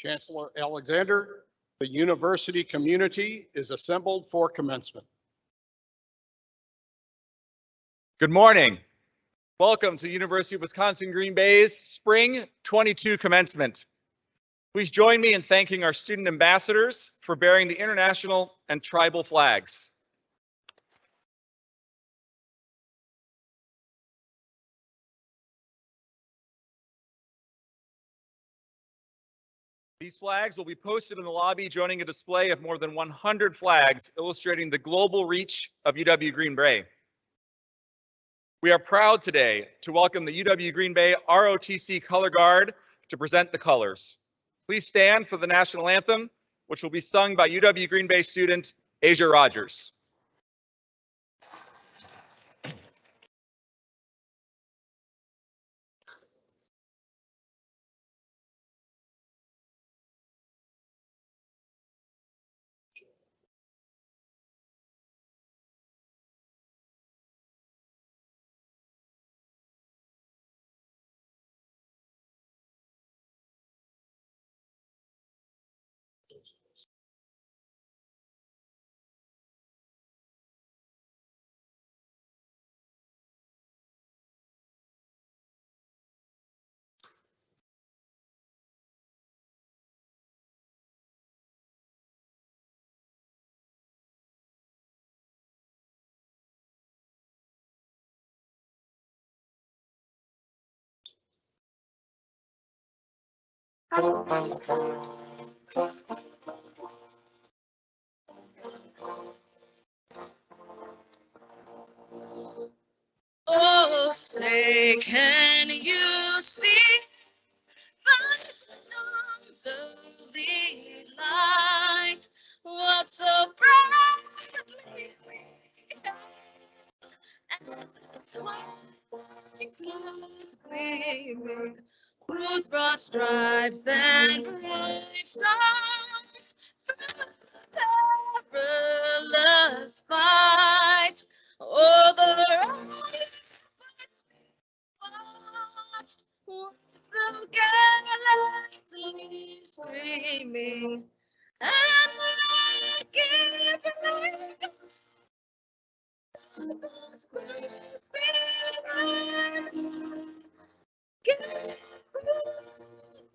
Chancellor Alexander, the university community is assembled for commencement. Good morning. Welcome to University of Wisconsin-Green Bay's Spring 22 commencement. Please join me in thanking our student ambassadors for bearing the international and tribal flags. These flags will be posted in the lobby, joining a display of more than 100 flags illustrating the global reach of UW-Green Bay. We are proud today to welcome the UW-Green Bay ROTC Color Guard to present the colors. Please stand for the National Anthem, which will be sung by UW-Green Bay student Asia Rogers. Oh, say, can you see the dawns of the light? What so brightly we held, and the twilight's last gleaming, whose broad stripes and bright stars through the perilous fight. Oh, the ramparts we watched were so gallantly streaming, and the rockets was bursting and gave proof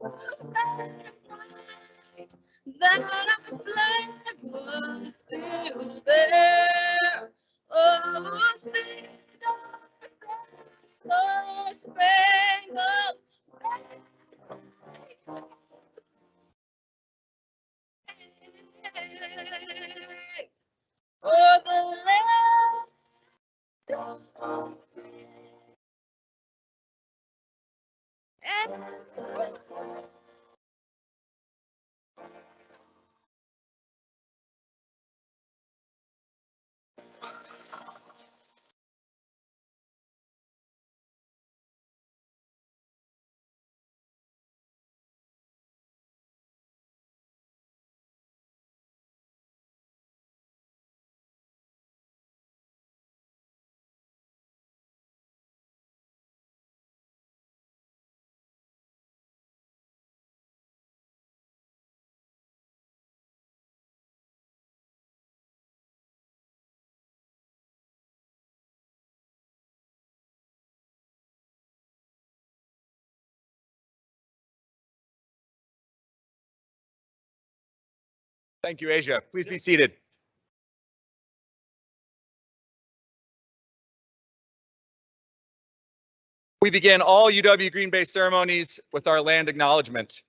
of that night that our flag was still there. Oh, sing us the star-spangled banner. Oh, the land of Thank you, Asia. Please be seated. We begin all UW Green Bay ceremonies with our land acknowledgement.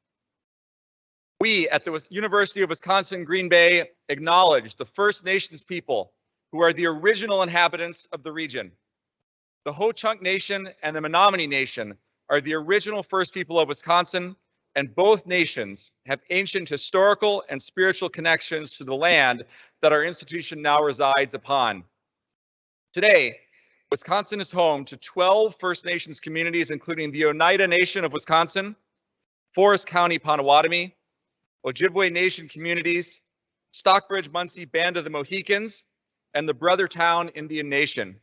We at the University of Wisconsin Green Bay acknowledge the First Nations people who are the original inhabitants of the region. The Ho-Chunk Nation and the Menominee Nation are the original first people of Wisconsin, and both nations have ancient historical and spiritual connections to the land that our institution now resides upon. Today, Wisconsin is home to 12 First Nations communities, including the Oneida Nation of Wisconsin, Forest County Potawatomi, Ojibwe Nation communities, Stockbridge-Munsee Band of the Mohicans, and the Brothertown Indian Nation.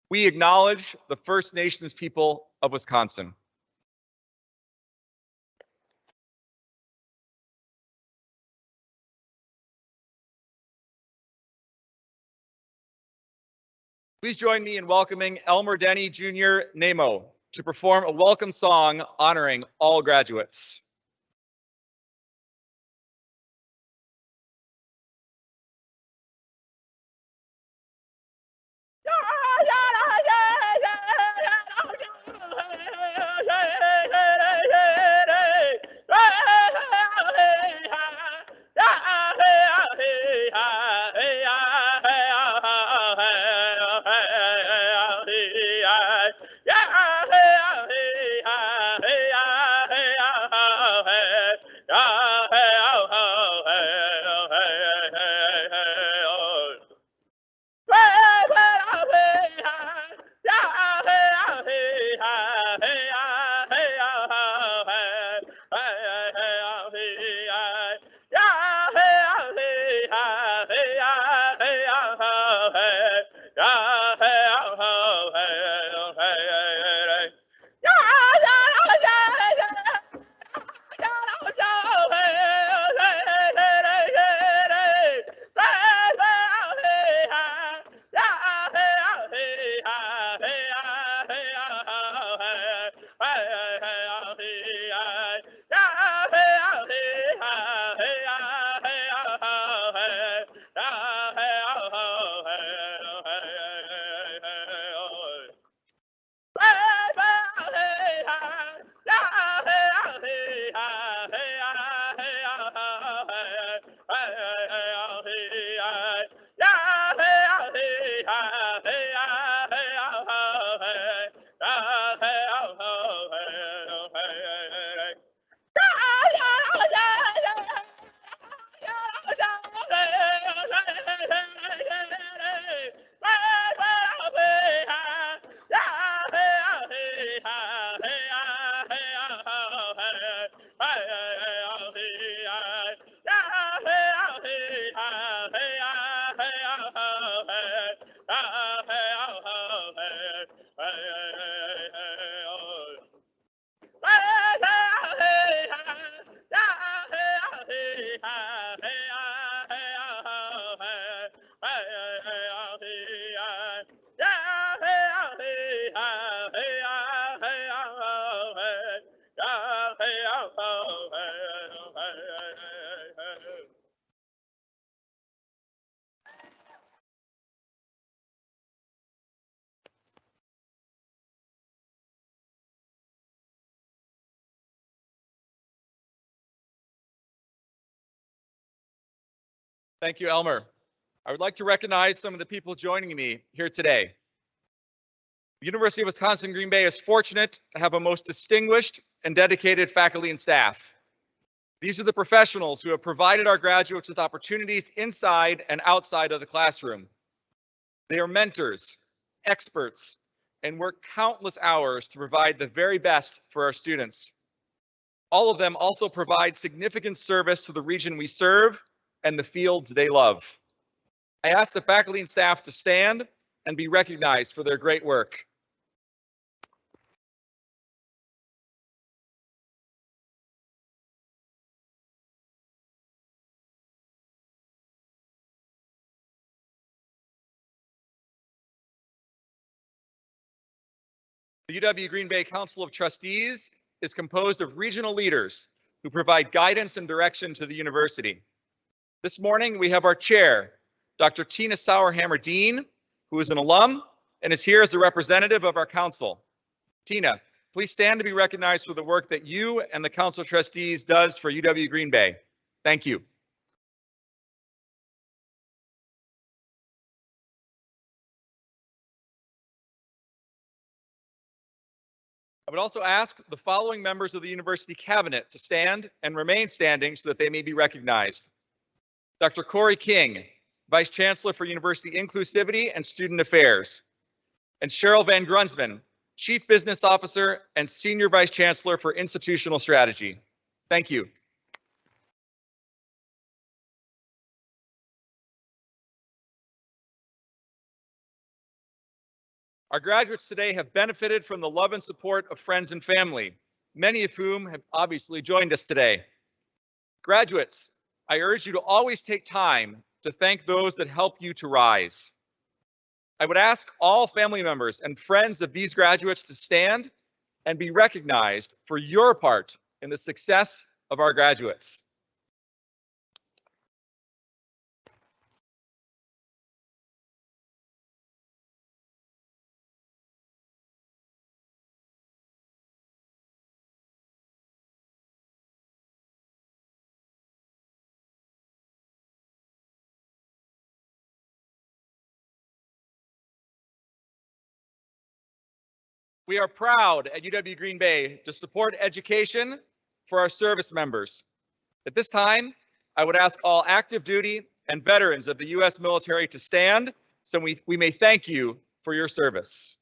We acknowledge the First Nations people of Wisconsin. Please join me in welcoming Elmer Denny Jr. Nemo to perform a welcome song honoring all graduates. Thank you, Elmer. I would like to recognize some of the people joining me here today. The University of Wisconsin-Green Bay is fortunate to have a most distinguished and dedicated faculty and staff. These are the professionals who have provided our graduates with opportunities inside and outside of the classroom. They are mentors, experts, and work countless hours to provide the very best for our students. All of them also provide significant service to the region we serve and the fields they love. I ask the faculty and staff to stand and be recognized for their great work. The UW Green Bay Council of Trustees is composed of regional leaders who provide guidance and direction to the university. This morning, we have our chair, Dr. Tina Sauerhammer Dean, who is an alum and is here as a representative of our council. Tina, please stand to be recognized for the work that you and the Council of Trustees does for UW Green Bay. Thank you. I would also ask the following members of the university cabinet to stand and remain standing so that they may be recognized. Dr. Corey King, Vice Chancellor for University Inclusivity and Student Affairs, and Cheryl Van Grunsman, Chief Business Officer and Senior Vice Chancellor for Institutional Strategy. Thank you. Our graduates today have benefited from the love and support of friends and family, many of whom have obviously joined us today. Graduates, I urge you to always take time to thank those that help you to rise. I would ask all family members and friends of these graduates to stand and be recognized for your part in the success of our graduates. We are proud at UW Green Bay to support education for our service members. At this time, I would ask all active duty and veterans of the U.S. military to stand so we may thank you for your service.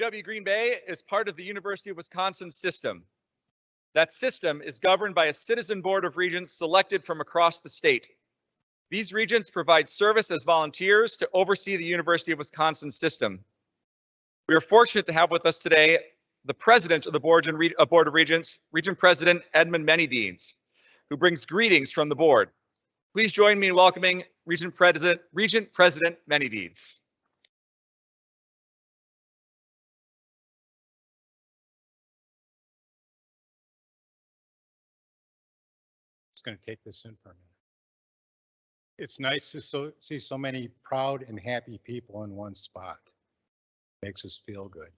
UW Green Bay is part of the University of Wisconsin system. That system is governed by a citizen board of regents selected from across the state. These regents provide service as volunteers to oversee the University of Wisconsin system. We are fortunate to have with us today the president of the Board of Regents, Regent President Edmund Manydeeds, who brings greetings from the board. Please join me in welcoming Regent President Manydeeds. Just going to take this in for a minute. It's nice to see so many proud and happy people in one spot. Makes us feel good.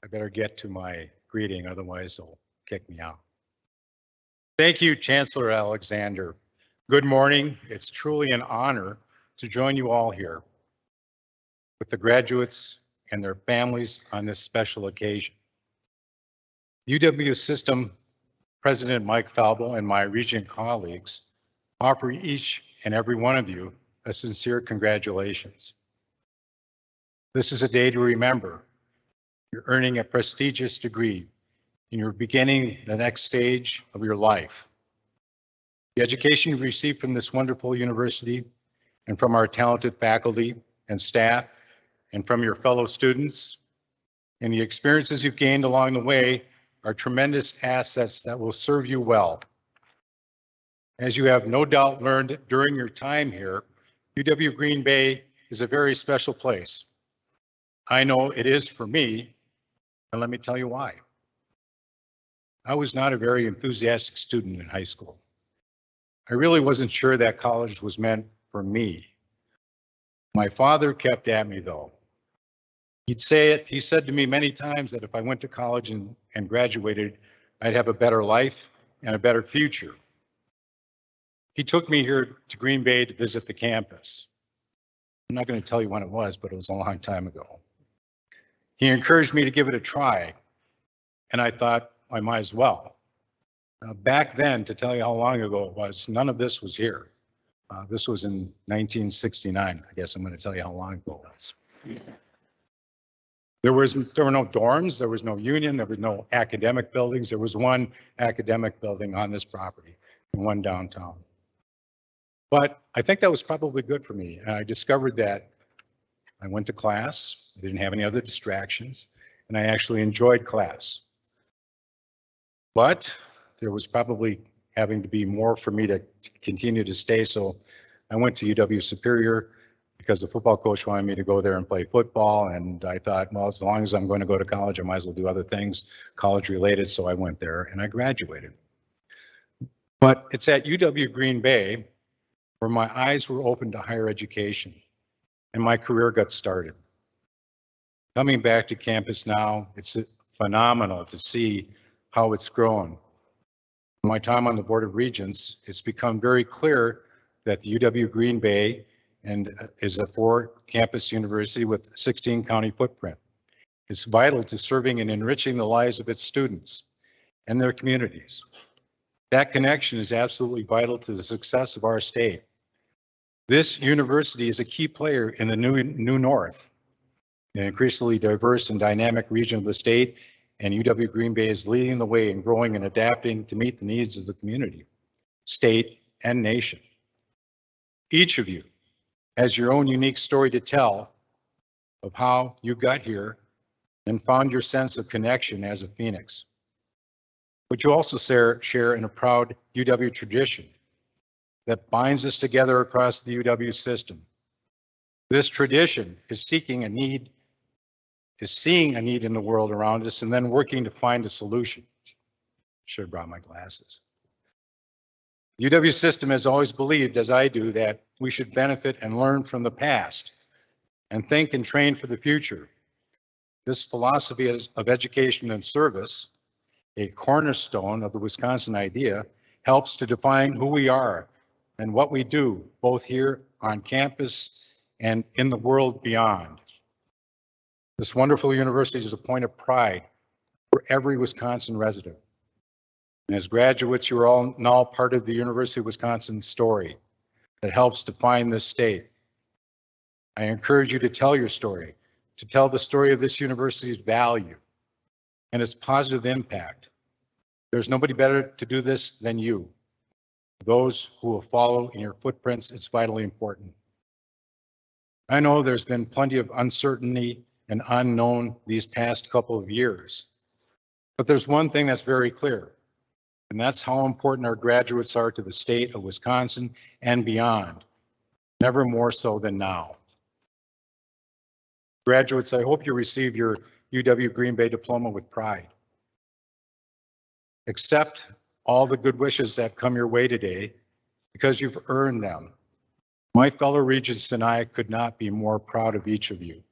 I better get to my greeting, otherwise they'll kick me out. Thank you, Chancellor Alexander. Good morning. It's truly an honor to join you all here with the graduates and their families on this special occasion. UW System President Mike Falbo and my regent colleagues offer each and every one of you a sincere congratulations. This is a day to remember. You're earning a prestigious degree and you're beginning the next stage of your life. The education you receive from this wonderful university and from our talented faculty and staff and from your fellow students and the experiences you've gained along the way are tremendous assets that will serve you well. As you have no doubt learned during your time here, UW Green Bay is a very special place. I know it is for me, and let me tell you why. I was not a very enthusiastic student in high school. I really wasn't sure that college was meant for me. My father kept at me though. He'd say it, he said to me many times that if I went to college and graduated, I'd have a better life and a better future. He took me here to Green Bay to visit the campus. I'm not going to tell you when it was, but it was a long time ago. He encouraged me to give it a try, and I thought I might as well. Back then, to tell you how long ago it was, none of this was here. This was in 1969. I guess I'm going to tell you how long ago it was. There were no dorms, there was no union, there was no academic buildings. There was one academic building on this property and one downtown. But I think that was probably good for me. I discovered that I went to class, I didn't have any other distractions, and I actually enjoyed class. But there was probably having to be more for me to continue to stay, so I went to UW Superior because the football coach wanted me to go there and play football, and I thought, well, as long as I'm going to go to college, I might as well do other things college related, so I went there and I graduated. But it's at UW Green Bay where my eyes were open to higher education and my career got started. Coming back to campus now, it's phenomenal to see how it's grown. In my time on the Board of Regents, it's become very clear that the UW Green Bay is a 4-campus university with 16 county footprint. It's vital to serving and enriching the lives of its students and their communities. That connection is absolutely vital to the success of our state. This university is a key player in the new North, an increasingly diverse and dynamic region of the state, and UW Green Bay is leading the way in growing and adapting to meet the needs of the community, state, and nation. Each of you has your own unique story to tell of how you got here and found your sense of connection as a Phoenix. But you also share in a proud UW tradition that binds us together across the UW system. This tradition is seeing a need in the world around us and then working to find a solution. Should have brought my glasses. The UW system has always believed, as I do, that we should benefit and learn from the past and think and train for the future. This philosophy of education and service, a cornerstone of the Wisconsin idea, helps to define who we are and what we do, both here on campus and in the world beyond. This wonderful university is a point of pride for every Wisconsin resident. And as graduates, you are all now part of the University of Wisconsin story that helps define this state. I encourage you to tell your story, to tell the story of this university's value and its positive impact. There's nobody better to do this than you. Those who will follow in your footprints, it's vitally important. I know there's been plenty of uncertainty and unknown these past couple of years, but there's one thing that's very clear, and that's how important our graduates are to the state of Wisconsin and beyond, never more so than now. Graduates, I hope you receive your UW Green Bay diploma with pride. Accept all the good wishes that come your way today because you've earned them. My fellow regents and I could not be more proud of each of you.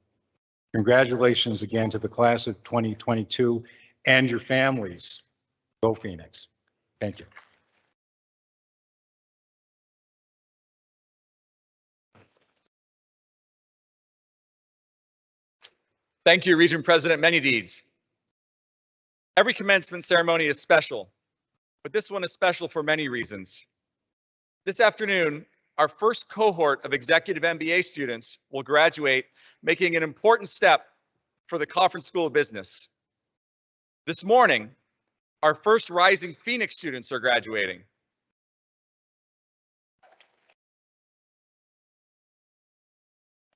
Congratulations again to the class of 2022 and your families. Go Phoenix. Thank you. Thank you, Region President Manydeeds. Every commencement ceremony is special, but this one is special for many reasons. This afternoon, our first cohort of executive MBA students will graduate, making an important step for the Conference School of Business. This morning, our first Rising Phoenix students are graduating.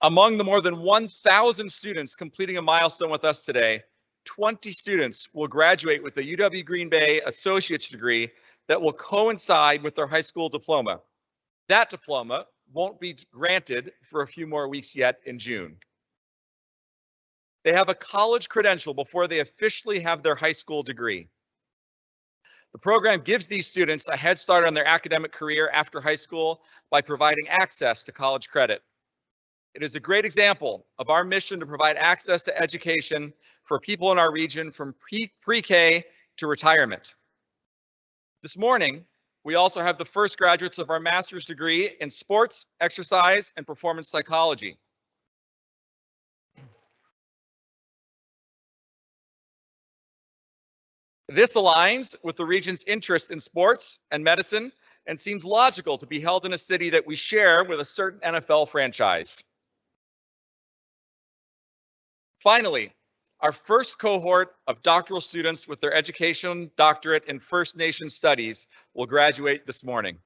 Among the more than 1,000 students completing a milestone with us today, 20 students will graduate with the UW Green Bay Associate's degree that will coincide with their high school diploma. That diploma won't be granted for a few more weeks yet in June. They have a college credential before they officially have their high school degree. The program gives these students a head start on their academic career after high school by providing access to college credit. It is a great example of our mission to provide access to education for people in our region from pre-K to retirement. This morning, we also have the first graduates of our master's degree in sports, exercise, and performance psychology. This aligns with the region's interest in sports and medicine and seems logical to be held in a city that we share with a certain NFL franchise. Finally, our first cohort of doctoral students with their education doctorate in First Nation Studies will graduate this morning.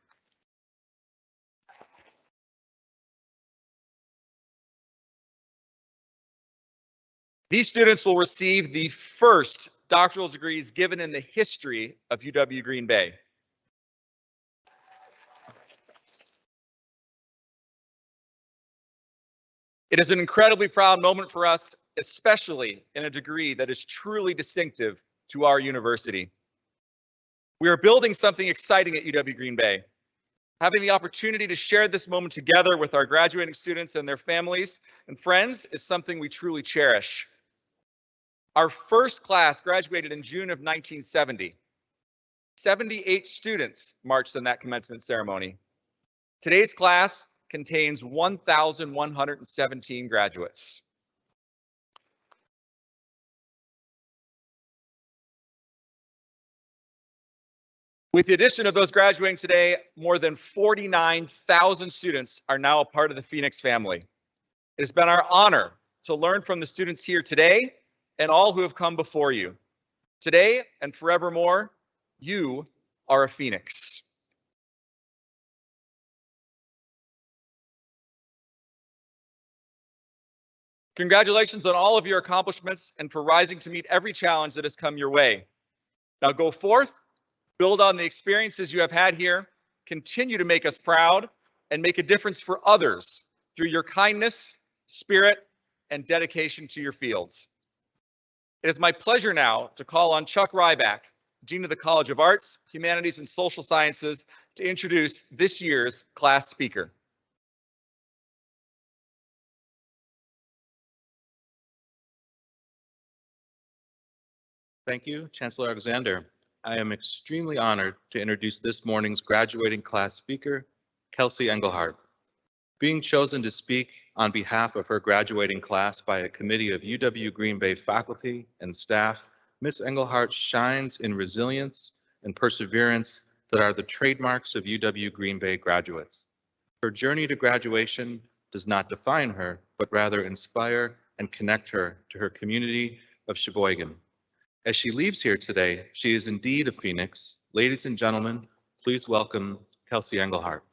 These students will receive the first doctoral degrees given in the history of UW Green Bay. It is an incredibly proud moment for us, especially in a degree that is truly distinctive to our university. We are building something exciting at UW Green Bay. Having the opportunity to share this moment together with our graduating students and their families and friends is something we truly cherish. Our first class graduated in June of 1970. 78 students marched in that commencement ceremony. Today's class contains 1,117 graduates. With the addition of those graduating today, more than 49,000 students are now a part of the Phoenix family. It has been our honor to learn from the students here today and all who have come before you. Today and forevermore, you are a Phoenix. Congratulations on all of your accomplishments and for rising to meet every challenge that has come your way. Now go forth, build on the experiences you have had here, continue to make us proud, and make a difference for others through your kindness, spirit, and dedication to your fields. It is my pleasure now to call on Chuck Ryback, Dean of the College of Arts, Humanities, and Social Sciences, to introduce this year's class speaker. Thank you, Chancellor Alexander. I am extremely honored to introduce this morning's graduating class speaker, Kelsey Englehart. Being chosen to speak on behalf of her graduating class by a committee of UW Green Bay faculty and staff, Ms. Engelhard shines in resilience and perseverance that are the trademarks of UW Green Bay graduates. Her journey to graduation does not define her, but rather inspire and connect her to her community of Sheboygan. As she leaves here today, she is indeed a Phoenix. Ladies and gentlemen, please welcome Kelsey Englehart.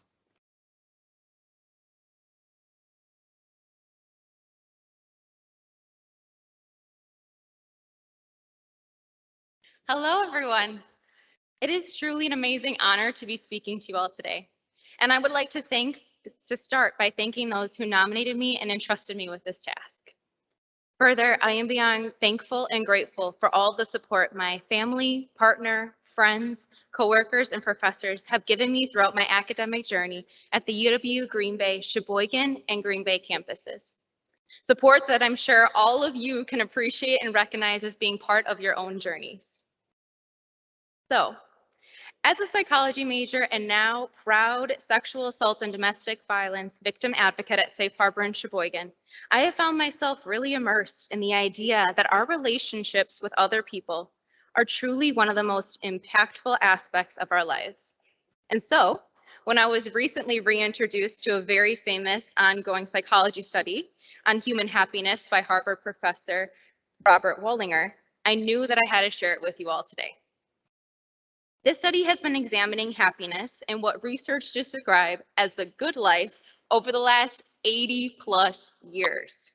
Hello, everyone. It is truly an amazing honor to be speaking to you all today. And I would like to start by thanking those who nominated me and entrusted me with this task. Further, I am beyond thankful and grateful for all the support my family, partner, friends, coworkers, and professors have given me throughout my academic journey at the UW Green Bay, Sheboygan, and Green Bay campuses. Support that I'm sure all of you can appreciate and recognize as being part of your own journeys. So, as a psychology major and now proud sexual assault and domestic violence victim advocate at Safe Harbor in Sheboygan, I have found myself really immersed in the idea that our relationships with other people are truly one of the most impactful aspects of our lives. And so, when I was recently reintroduced to a very famous ongoing psychology study on human happiness by Harvard professor Robert Wallinger, I knew that I had to share it with you all today. This study has been examining happiness and what research describes as the good life over the last 80+ years.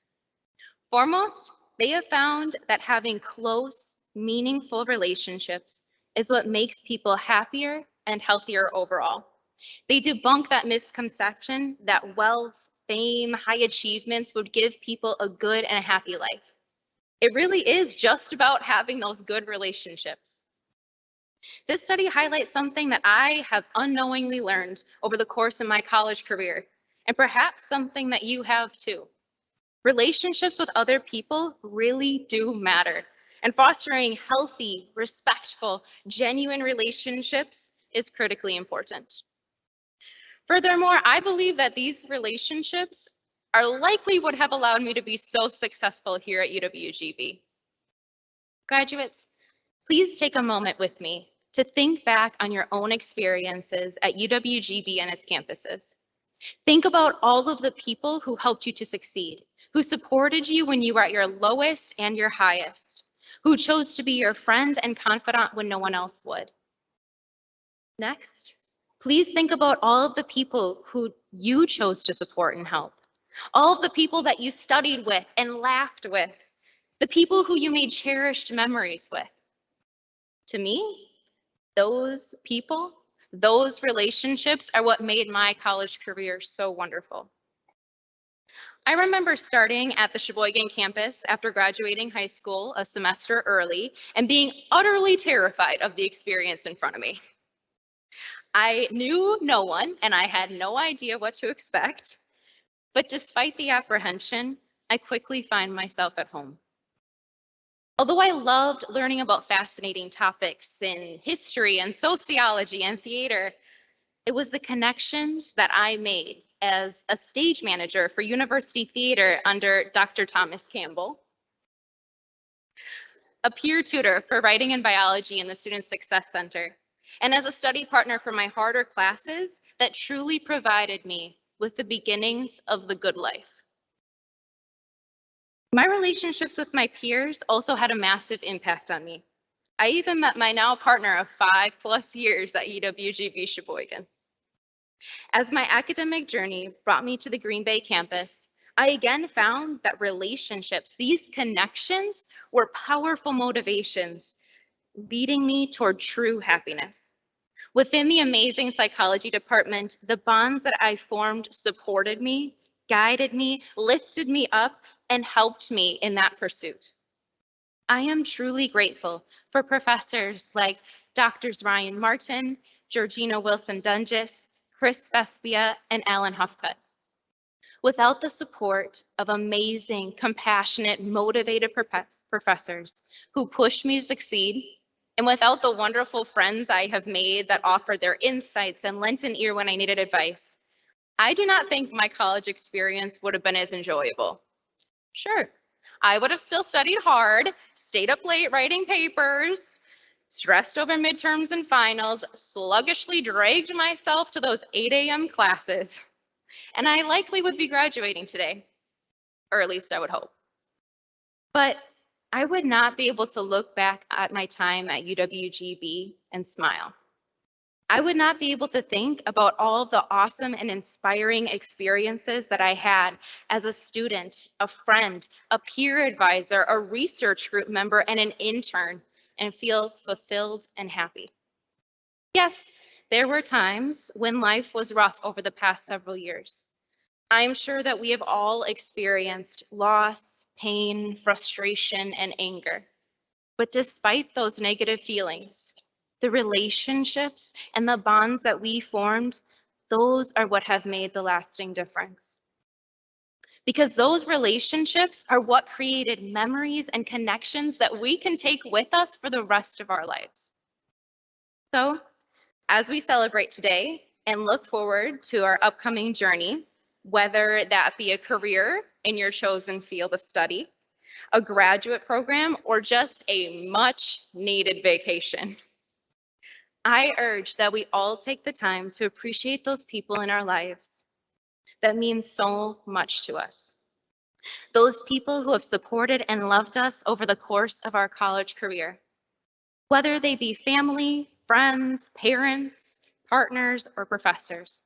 Foremost, they have found that having close, meaningful relationships is what makes people happier and healthier overall. They debunk that misconception that wealth, fame, high achievements would give people a good and a happy life. It really is just about having those good relationships. This study highlights something that I have unknowingly learned over the course of my college career, and perhaps something that you have too. Relationships with other people really do matter, and fostering healthy, respectful, genuine relationships is critically important. Furthermore, I believe that these relationships are likely would have allowed me to be so successful here at UWGB. Graduates, please take a moment with me to think back on your own experiences at UWGB and its campuses. Think about all of the people who helped you to succeed, who supported you when you were at your lowest and your highest, who chose to be your friend and confidant when no one else would. Next, please think about all of the people who you chose to support and help, all of the people that you studied with and laughed with, the people who you made cherished memories with. To me, those people, those relationships are what made my college career so wonderful. I remember starting at the Sheboygan campus after graduating high school a semester early and being utterly terrified of the experience in front of me. I knew no one and I had no idea what to expect, but despite the apprehension, I quickly found myself at home. Although I loved learning about fascinating topics in history and sociology and theater, it was the connections that I made as a stage manager for university theater under Dr. Thomas Campbell, a peer tutor for writing and biology in the Student Success Center, and as a study partner for my harder classes that truly provided me with the beginnings of the good life. My relationships with my peers also had a massive impact on me. I even met my now partner of 5+ years at UWGB Sheboygan. As my academic journey brought me to the Green Bay campus, I again found that relationships, these connections, were powerful motivations leading me toward true happiness. Within the amazing psychology department, the bonds that I formed supported me, guided me, lifted me up, and helped me in that pursuit. I am truly grateful for professors like Drs. Ryan Martin, Georgina Wilson-Dunges, Chris Vespia, and Alan Huffcutt. Without the support of amazing, compassionate, motivated professors who push me to succeed, and without the wonderful friends I have made that offered their insights and lent an ear when I needed advice, I do not think my college experience would have been as enjoyable. Sure, I would have still studied hard, stayed up late writing papers, stressed over midterms and finals, sluggishly dragged myself to those 8 a.m. classes, and I likely would be graduating today, or at least I would hope. But I would not be able to look back at my time at UWGB and smile. I would not be able to think about all of the awesome and inspiring experiences that I had as a student, a friend, a peer advisor, a research group member, and an intern, and feel fulfilled and happy. Yes, there were times when life was rough over the past several years. I'm sure that we have all experienced loss, pain, frustration, and anger. But despite those negative feelings, the relationships and the bonds that we formed, those are what have made the lasting difference. Because those relationships are what created memories and connections that we can take with us for the rest of our lives. So, as we celebrate today and look forward to our upcoming journey, whether that be a career in your chosen field of study, a graduate program, or just a much needed vacation, I urge that we all take the time to appreciate those people in our lives that mean so much to us. Those people who have supported and loved us over the course of our college career, whether they be family, friends, parents, partners, or professors.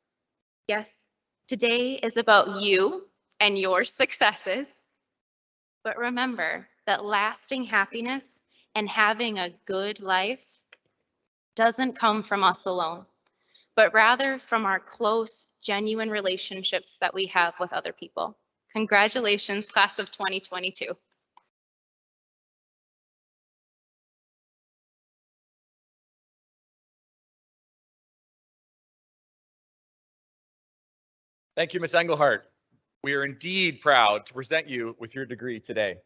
Yes, today is about you and your successes, but remember that lasting happiness and having a good life doesn't come from us alone, but rather from our close, genuine relationships that we have with other people. Congratulations, class of 2022. Thank you, Ms. Engelhard. We are indeed proud to present you with your degree today.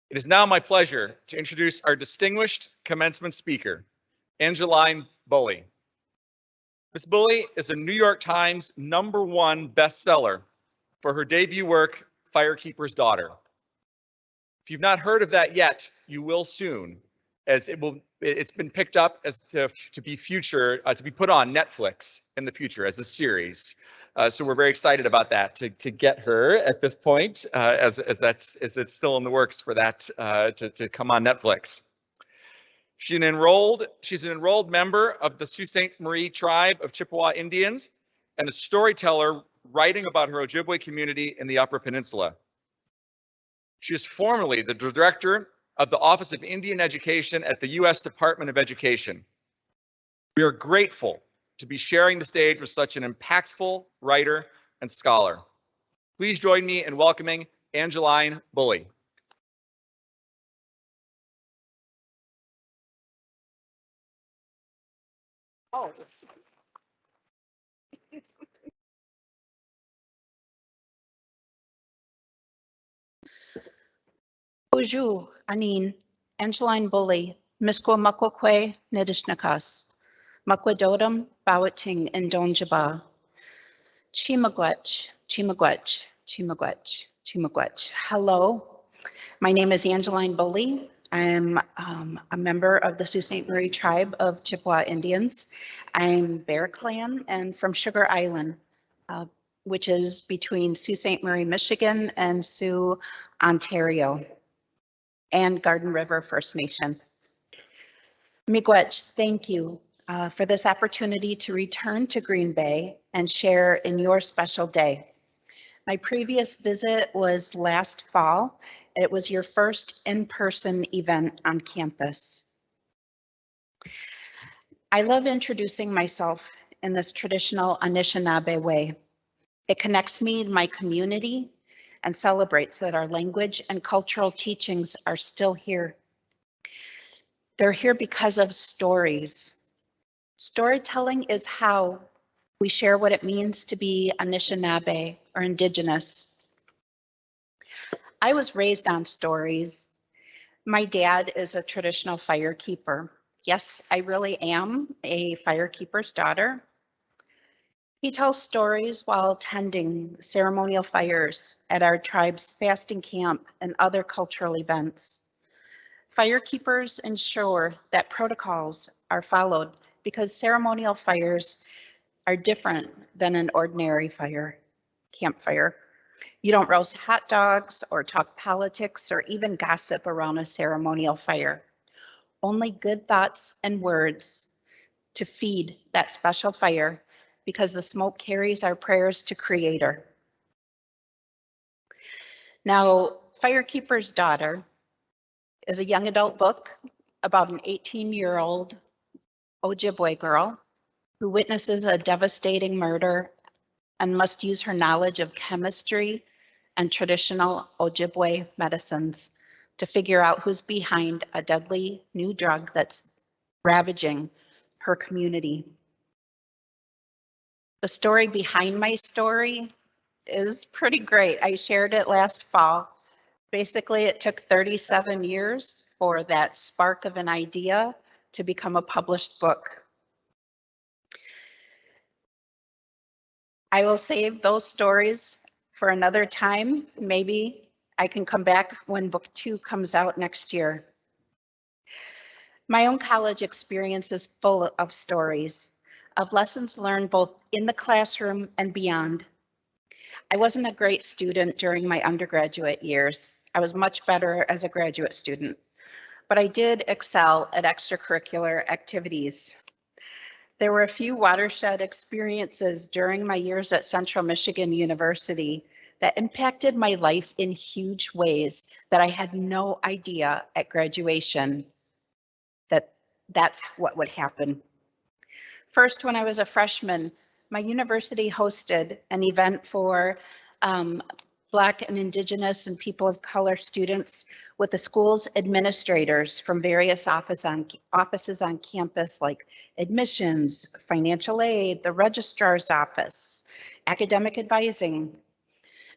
It is now my pleasure to introduce our distinguished commencement speaker, Angeline Bully. Ms. Bully is a New York Times #1 bestseller for her debut work, Firekeeper's Daughter. If you've not heard of that yet, you will soon, as it's been picked up as to be put on Netflix in the future as a series. So we're very excited about that to get her at this point, as it's still in the works for that to come on Netflix. She's an enrolled member of the Sault Ste. Marie tribe of Chippewa Indians and a storyteller writing about her Ojibwe community in the Upper Peninsula. She is formerly the director of the Office of Indian Education at the U.S. Department of Education. We are grateful to be sharing the stage with such an impactful writer and scholar. Please join me in welcoming Angeline Bully. Oh, Bonjour, Anin, Angeline Bully, Miskwa Makwakwe, Nidishnakas, Makwadodam, Bawating, and Donjaba. Chimagwech, Chimagwech, Chimagwech, Chimagwech. Hello, my name is Angeline Bully. I'm a member of the Sault Ste. Marie tribe of Chippewa Indians. I'm Bear Clan and from Sugar Island, which is between Sault Ste. Marie, Michigan and Sioux, Ontario, and Garden River First Nation. Miigwech, thank you for this opportunity to return to Green Bay and share in your special day. My previous visit was last fall. It was your first in-person event on campus. I love introducing myself in this traditional Anishinaabe way. It connects me to my community and celebrates that our language and cultural teachings are still here. They're here because of stories. Storytelling is how we share what it means to be Anishinaabe or Indigenous. I was raised on stories. My dad is a traditional firekeeper. Yes, I really am a firekeeper's daughter. He tells stories while tending ceremonial fires at our tribe's fasting camp and other cultural events. Firekeepers ensure that protocols are followed because ceremonial fires are different than an ordinary campfire. You don't roast hot dogs or talk politics or even gossip around a ceremonial fire. Only good thoughts and words to feed that special fire because the smoke carries our prayers to Creator. Now, Firekeeper's Daughter is a young adult book about an 18-year-old Ojibwe girl who witnesses a devastating murder and must use her knowledge of chemistry and traditional Ojibwe medicines to figure out who's behind a deadly new drug that's ravaging her community. The story behind my story is pretty great. I shared it last fall. Basically, it took 37 years for that spark of an idea to become a published book. I will save those stories for another time. Maybe I can come back when book 2 comes out next year. My own college experience is full of stories, of lessons learned both in the classroom and beyond. I wasn't a great student during my undergraduate years. I was much better as a graduate student, but I did excel at extracurricular activities. There were a few watershed experiences during my years at Central Michigan University that impacted my life in huge ways that I had no idea at graduation that's what would happen. First, when I was a freshman, my university hosted an event for Black and Indigenous and people of color students with the school's administrators from various offices on campus like admissions, financial aid, the registrar's office, academic advising.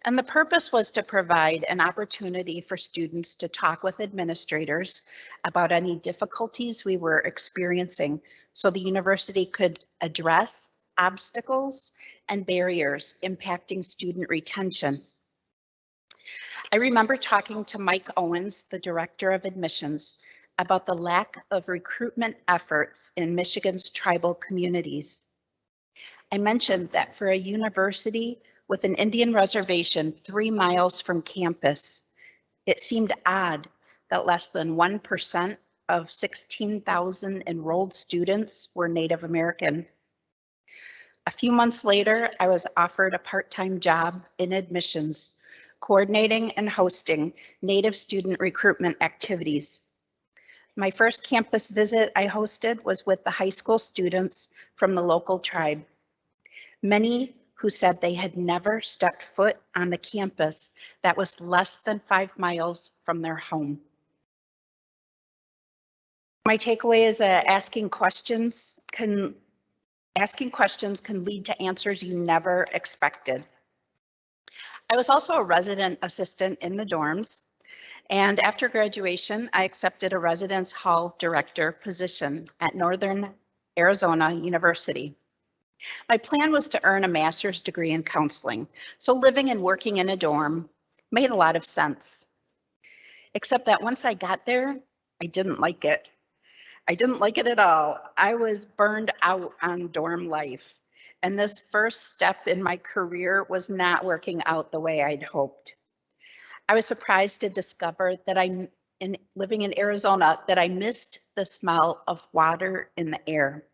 And the purpose was to provide an opportunity for students to talk with administrators about any difficulties we were experiencing so the university could address obstacles and barriers impacting student retention. I remember talking to Mike Owens, the director of admissions, about the lack of recruitment efforts in Michigan's tribal communities. I mentioned that for a university with an Indian reservation 3 miles from campus, it seemed odd that less than 1% of 16,000 enrolled students were Native American. A few months later, I was offered a part-time job in admissions, coordinating and hosting Native student recruitment activities. My first campus visit I hosted was with the high school students from the local tribe. Many who said they had never stepped foot on the campus that was less than 5 miles from their home. My takeaway is that asking questions can lead to answers you never expected. I was also a resident assistant in the dorms, and after graduation, I accepted a residence hall director position at Northern Arizona University. My plan was to earn a master's degree in counseling, so living and working in a dorm made a lot of sense. Except that once I got there, I didn't like it. I didn't like it at all. I was burned out on dorm life, and this first step in my career was not working out the way I'd hoped. I was surprised to discover that living in Arizona, that I missed the smell of water in the air.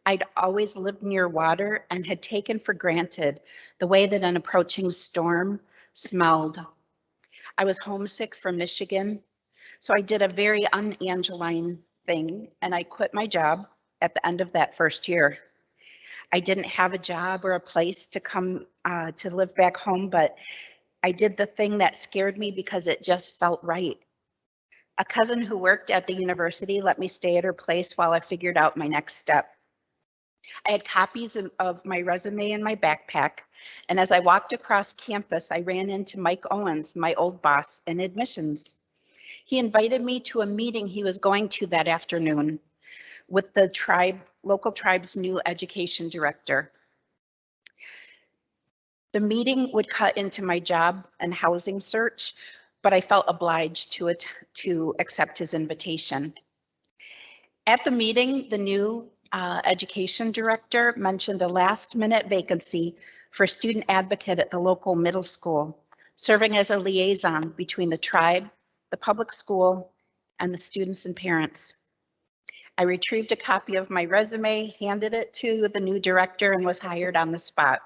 I'd always lived near water and had taken for granted the way that an approaching storm smelled. I was homesick from Michigan, so I did a very un-Angeline thing, and I quit my job at the end of that first year. I didn't have a job or a place to come to live back home, but I did the thing that scared me because it just felt right. A cousin who worked at the university let me stay at her place while I figured out my next step. I had copies of my resume in my backpack, and as I walked across campus, I ran into Mike Owens, my old boss in admissions. He invited me to a meeting he was going to that afternoon with the local tribe's new education director. The meeting would cut into my job and housing search, but I felt obliged to accept his invitation. At the meeting, the new education director mentioned a last-minute vacancy for a student advocate at the local middle school, serving as a liaison between the tribe, the public school, and the students and parents. I retrieved a copy of my resume, handed it to the new director, and was hired on the spot.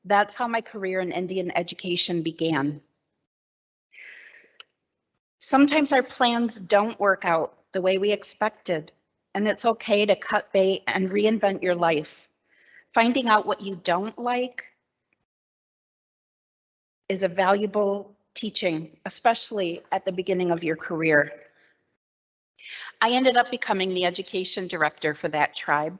That's how my career in Indian education began. Sometimes our plans don't work out the way we expected, and it's okay to cut bait and reinvent your life. Finding out what you don't like is a valuable teaching, especially at the beginning of your career. I ended up becoming the education director for that tribe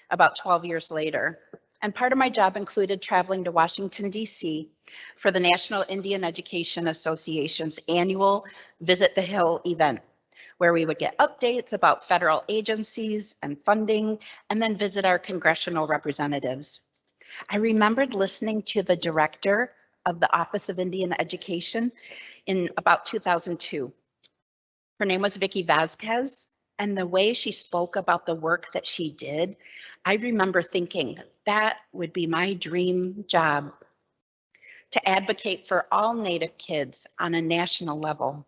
about 12 years later, and part of my job included traveling to Washington, D.C. for the National Indian Education Association's annual Visit the Hill event, where we would get updates about federal agencies and funding, and then visit our congressional representatives. I remembered listening to the director of the Office of Indian Education in about 2002. Her name was Vicky Vasquez, and the way she spoke about the work that she did, I remember thinking that would be my dream job, to advocate for all Native kids on a national level.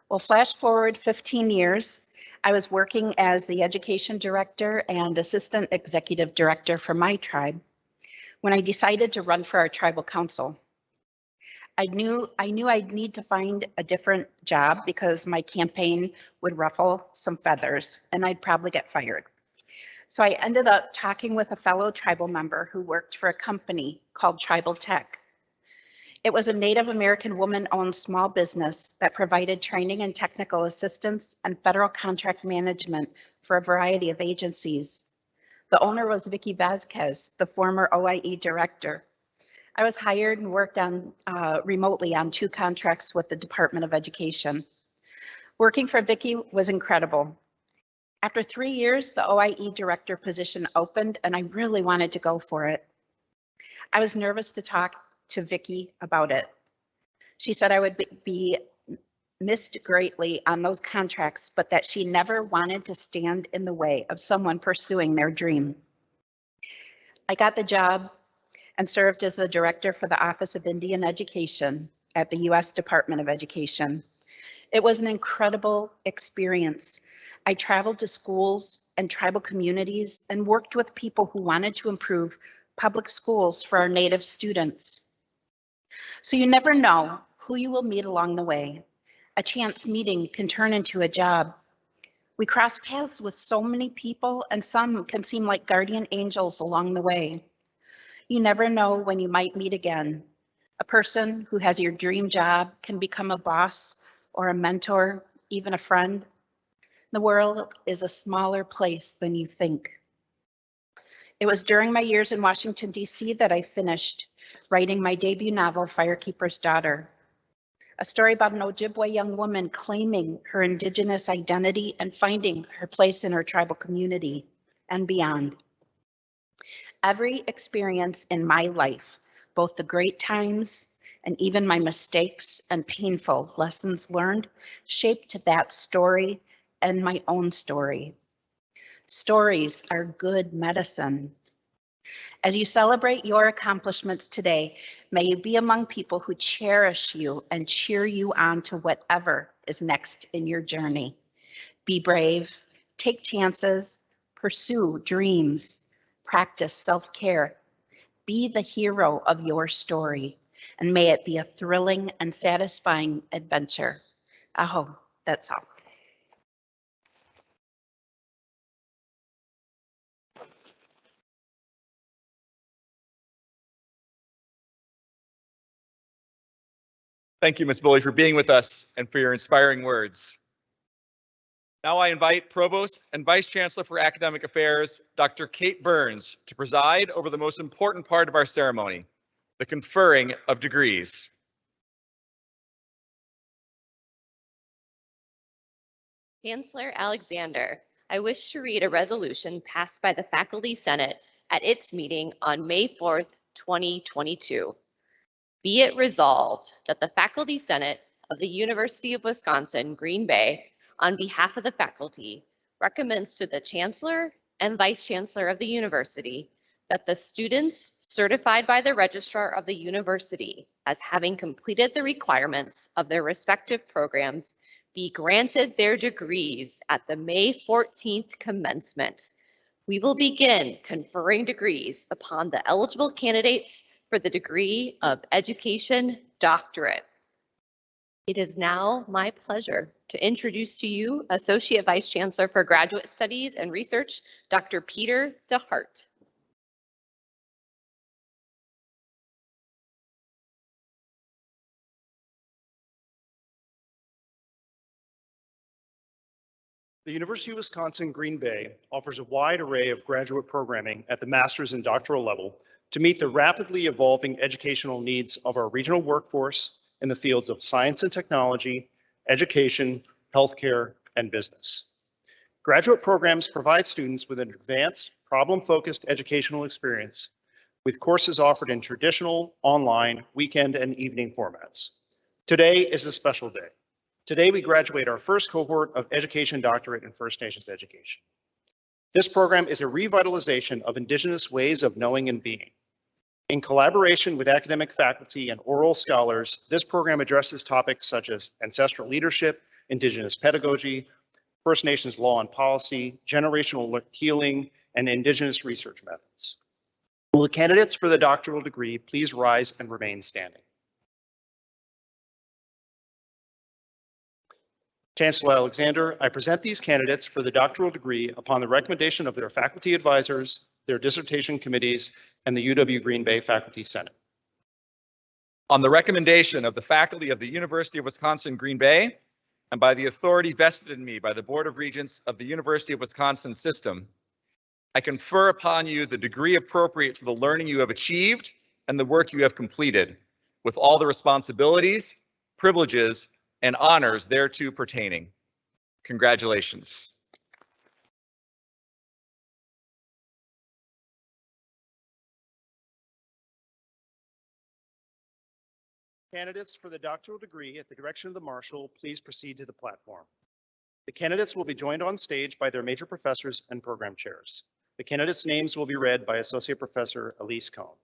Well, flash forward 15 years, I was working as the education director and assistant executive director for my tribe when I decided to run for our tribal council. I knew I'd need to find a different job because my campaign would ruffle some feathers and I'd probably get fired. So I ended up talking with a fellow tribal member who worked for a company called Tribal Tech. It was a Native American woman-owned small business that provided training and technical assistance and federal contract management for a variety of agencies. The owner was Vicky Vasquez, the former OIE director. I was hired and worked on remotely on 2 contracts with the Department of Education. Working for Vicky was incredible. After 3 years, the OIE director position opened and I really wanted to go for it. I was nervous to talk to Vicky about it. She said I would be missed greatly on those contracts, but that she never wanted to stand in the way of someone pursuing their dream. I got the job and served as the director for the Office of Indian Education at the U.S. Department of Education. It was an incredible experience. I traveled to schools and tribal communities and worked with people who wanted to improve public schools for our Native students. So you never know who you will meet along the way. A chance meeting can turn into a job. We cross paths with so many people, and some can seem like guardian angels along the way. You never know when you might meet again. A person who has your dream job can become a boss or a mentor, even a friend. The world is a smaller place than you think. It was during my years in Washington, D.C. that I finished writing my debut novel, Firekeeper's Daughter, a story about an Ojibwe young woman claiming her Indigenous identity and finding her place in her tribal community and beyond. Every experience in my life, both the great times and even my mistakes and painful lessons learned, shaped that story and my own story. Stories are good medicine. As you celebrate your accomplishments today, may you be among people who cherish you and cheer you on to whatever is next in your journey. Be brave, take chances, pursue dreams, practice self-care. Be the hero of your story, and may it be a thrilling and satisfying adventure. Aho, that's all. Thank you, Ms. Bully, for being with us and for your inspiring words. Now I invite Provost and Vice Chancellor for Academic Affairs, Dr. Kate Burns, to preside over the most important part of our ceremony, the conferring of degrees. Chancellor Alexander, I wish to read a resolution passed by the Faculty Senate at its meeting on May 4th, 2022. Be it resolved that the Faculty Senate of the University of Wisconsin, Green Bay, on behalf of the faculty, recommends to the Chancellor and Vice Chancellor of the University that the students certified by the Registrar of the University as having completed the requirements of their respective programs be granted their degrees at the May 14th commencement. We will begin conferring degrees upon the eligible candidates for the degree of Education Doctorate. It is now my pleasure to introduce to you Associate Vice Chancellor for Graduate Studies and Research, Dr. Peter Hart. The University of Wisconsin Green Bay offers a wide array of graduate programming at the master's and doctoral level to meet the rapidly evolving educational needs of our regional workforce in the fields of science and technology, education, healthcare, and business. Graduate programs provide students with an advanced, problem-focused educational experience with courses offered in traditional, online, weekend, and evening formats. Today is a special day. Today, we graduate our first cohort of Education Doctorate in First Nations education. This program is a revitalization of Indigenous ways of knowing and being. In collaboration with academic faculty and oral scholars, this program addresses topics such as ancestral leadership, Indigenous pedagogy, First Nations law and policy, generational healing, and Indigenous research methods. Will the candidates for the doctoral degree please rise and remain standing? Chancellor Alexander, I present these candidates for the doctoral degree upon the recommendation of their faculty advisors, their dissertation committees, and the UW Green Bay Faculty Senate. On the recommendation of the faculty of the University of Wisconsin Green Bay and by the authority vested in me by the Board of Regents of the University of Wisconsin system, I confer upon you the degree appropriate to the learning you have achieved and the work you have completed, with all the responsibilities, privileges, and honors thereto pertaining. Congratulations. Candidates for the doctoral degree at the direction of the Marshal, please proceed to the platform. The candidates will be joined on stage by their major professors and program chairs. The candidates' names will be read by Associate Professor Elise Cohn.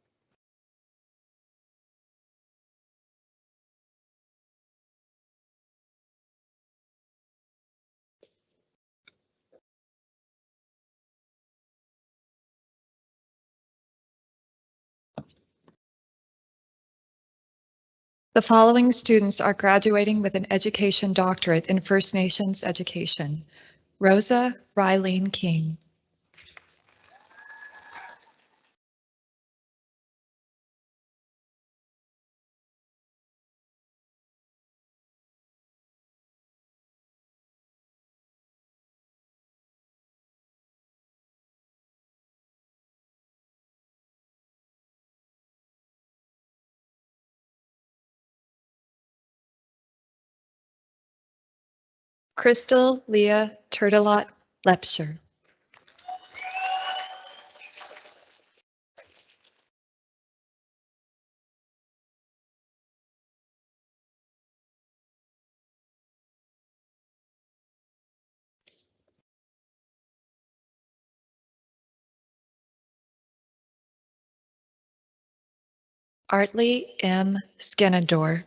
The following students are graduating with an education doctorate in First Nations education. Rosa Rylene King. Crystal Leah Turtelot Lepsher. Artley M. Skenador.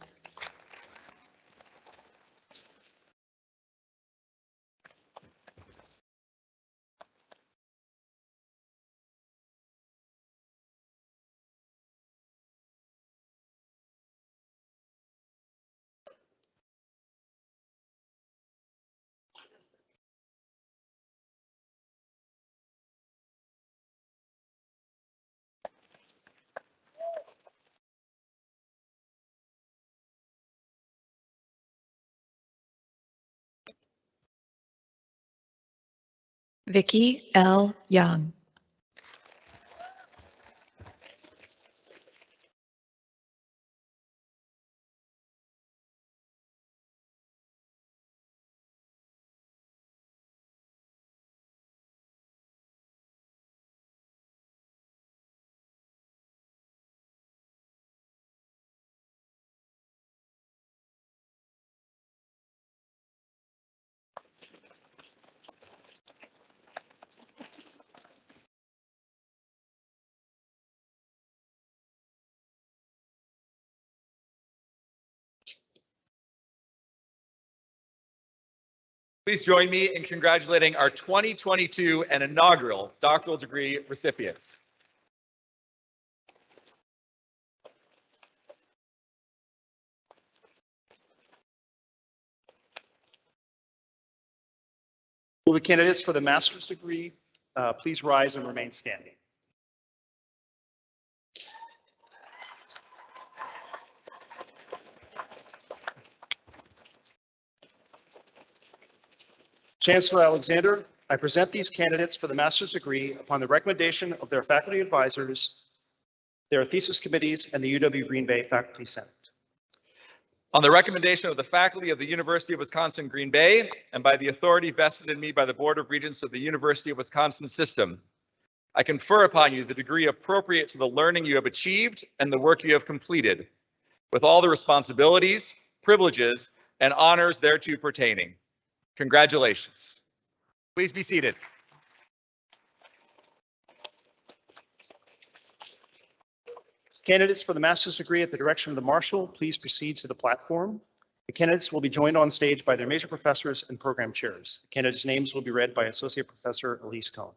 Vicky L. Young. Please join me in congratulating our 2022 and inaugural doctoral degree recipients. Will the candidates for the master's degree please rise and remain standing? Chancellor Alexander, I present these candidates for the master's degree upon the recommendation of their faculty advisors, their thesis committees, and the UW Green Bay Faculty Senate. On the recommendation of the faculty of the University of Wisconsin Green Bay and by the authority vested in me by the Board of Regents of the University of Wisconsin system, I confer upon you the degree appropriate to the learning you have achieved and the work you have completed, with all the responsibilities, privileges, and honors thereto pertaining. Congratulations. Please be seated. Candidates for the master's degree at the direction of the Marshal, please proceed to the platform. The candidates will be joined on stage by their major professors and program chairs. The candidates' names will be read by Associate Professor Elise Cohn.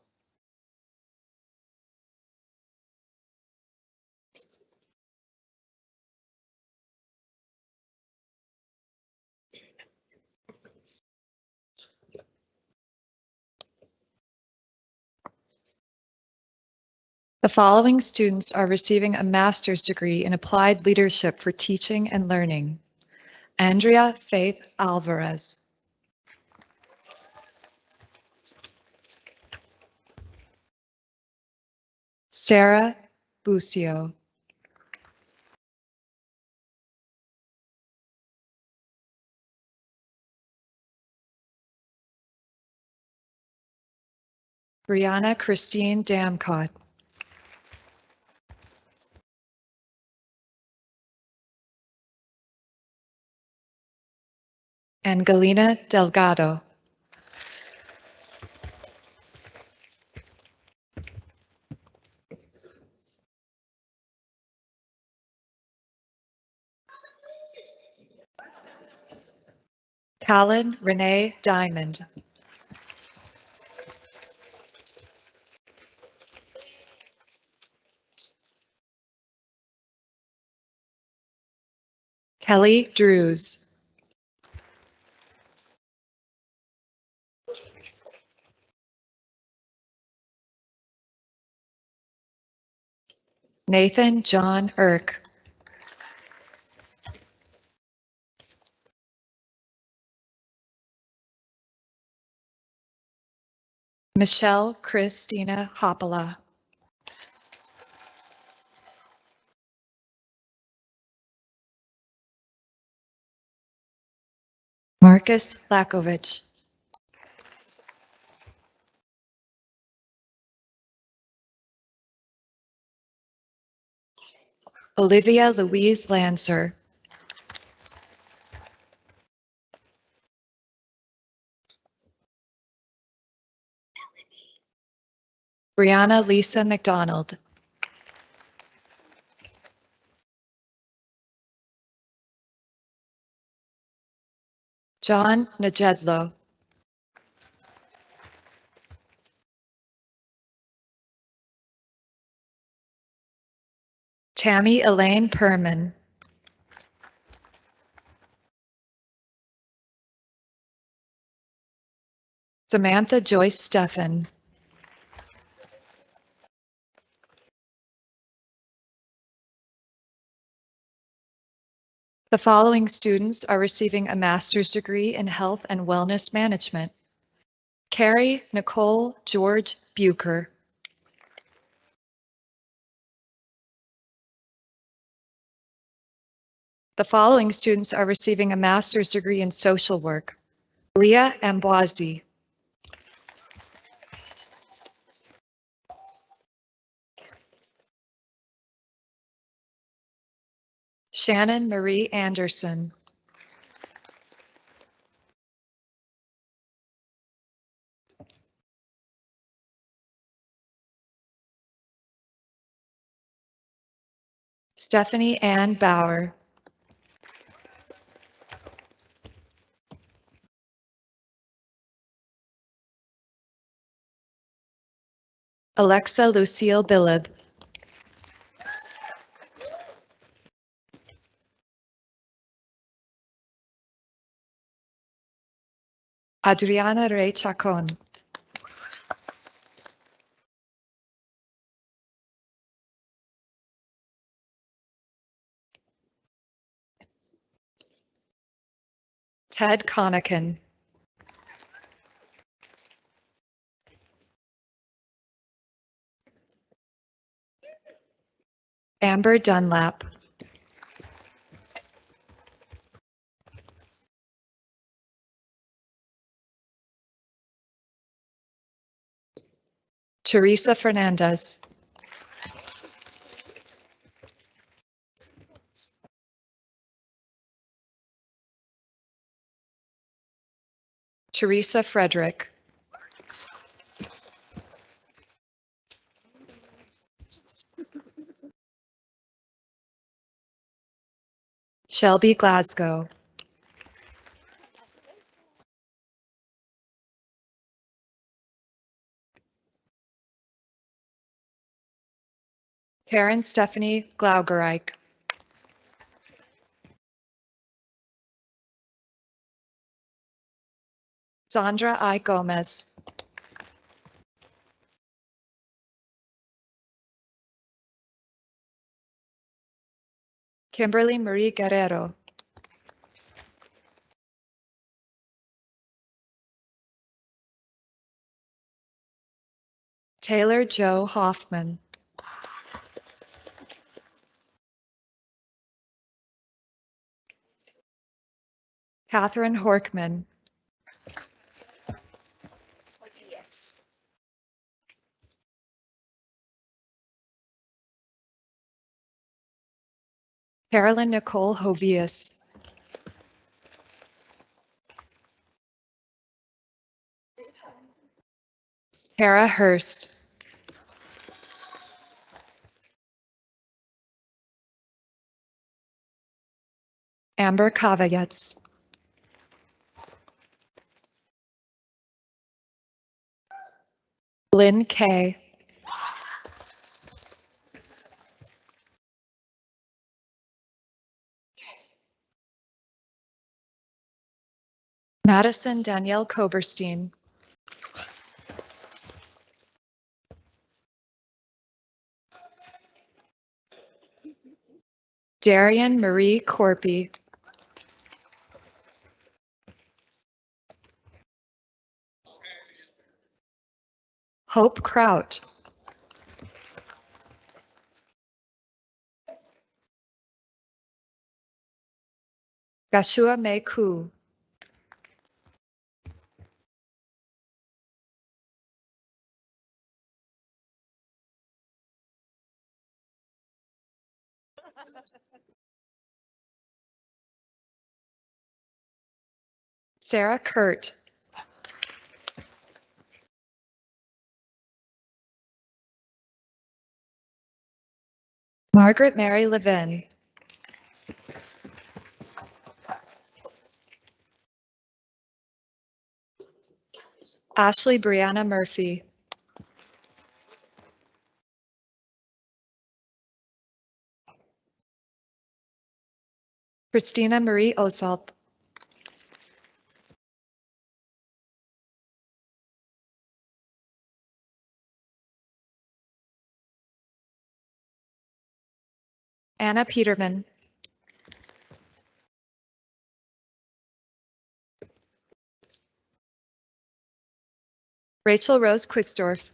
The following students are receiving a master's degree in applied leadership for teaching and learning. Andrea Faith Alvarez. Sarah Busio. Brianna Christine Damcott. Angelina Delgado. Callan Renee Diamond. Kelly Drews. Nathan John Irk. Michelle Christina Hoppala. Marcus Lakovich. Olivia Louise Lancer. Brianna Lisa McDonald. John Najedlo. Tammy Elaine Perman. Samantha Joyce Steffen. The following students are receiving a master's degree in health and wellness management. Carrie Nicole George Bucher. The following students are receiving a master's degree in social work. Leah Amboise. Shannon Marie Anderson. Stephanie Ann Bauer. Alexa Lucille Billib. Adriana Rey Chacon. Ted Conakin. Amber Dunlap. Teresa Fernandez. Teresa Frederick. Shelby Glasgow. Karen Stephanie Glaugerreich. Sandra I. Gomez. Kimberly Marie Guerrero. Taylor Joe Hoffman. Catherine Horkman. Carolyn Nicole Hovius. Kara Hurst. Amber Kavayets. Lynn Kay. Madison Danielle Koberstein. Darian Marie Corpy. Hope Kraut. Gashua May Koo. Sarah Kurt. Margaret Mary Levin. Ashley Brianna Murphy. Christina Marie Osalt. Anna Peterman. Rachel Rose Quistorf.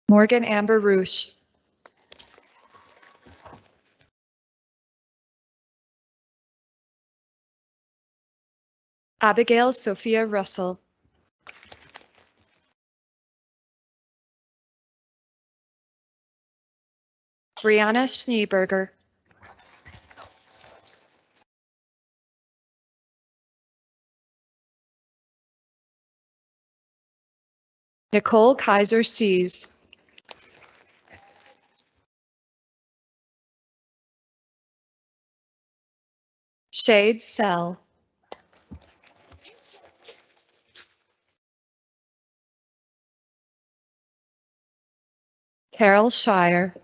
Morgan Amber Roosh. Abigail Sophia Russell. Brianna Schneeberger. Nicole Kaiser Sees. Shade Sell. Carol Shire.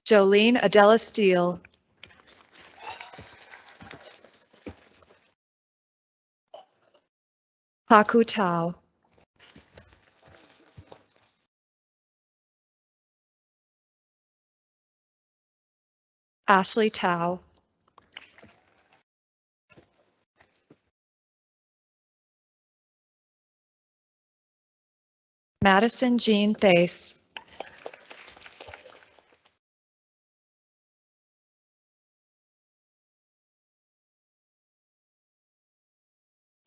Jolene Adela Steele. Haku Tao. Ashley Tao. Madison Jean Thace.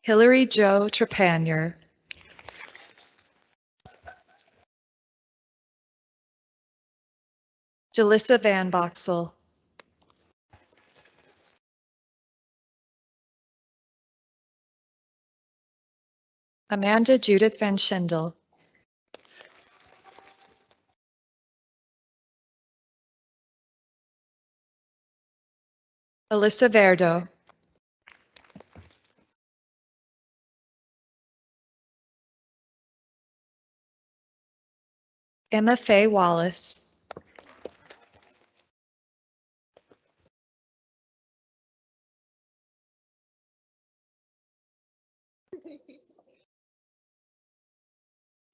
Hillary Jo Trepanier. Jalissa Van Boxel. Amanda Judith Van Schindel. Alyssa Verdo. Emma Faye Wallace.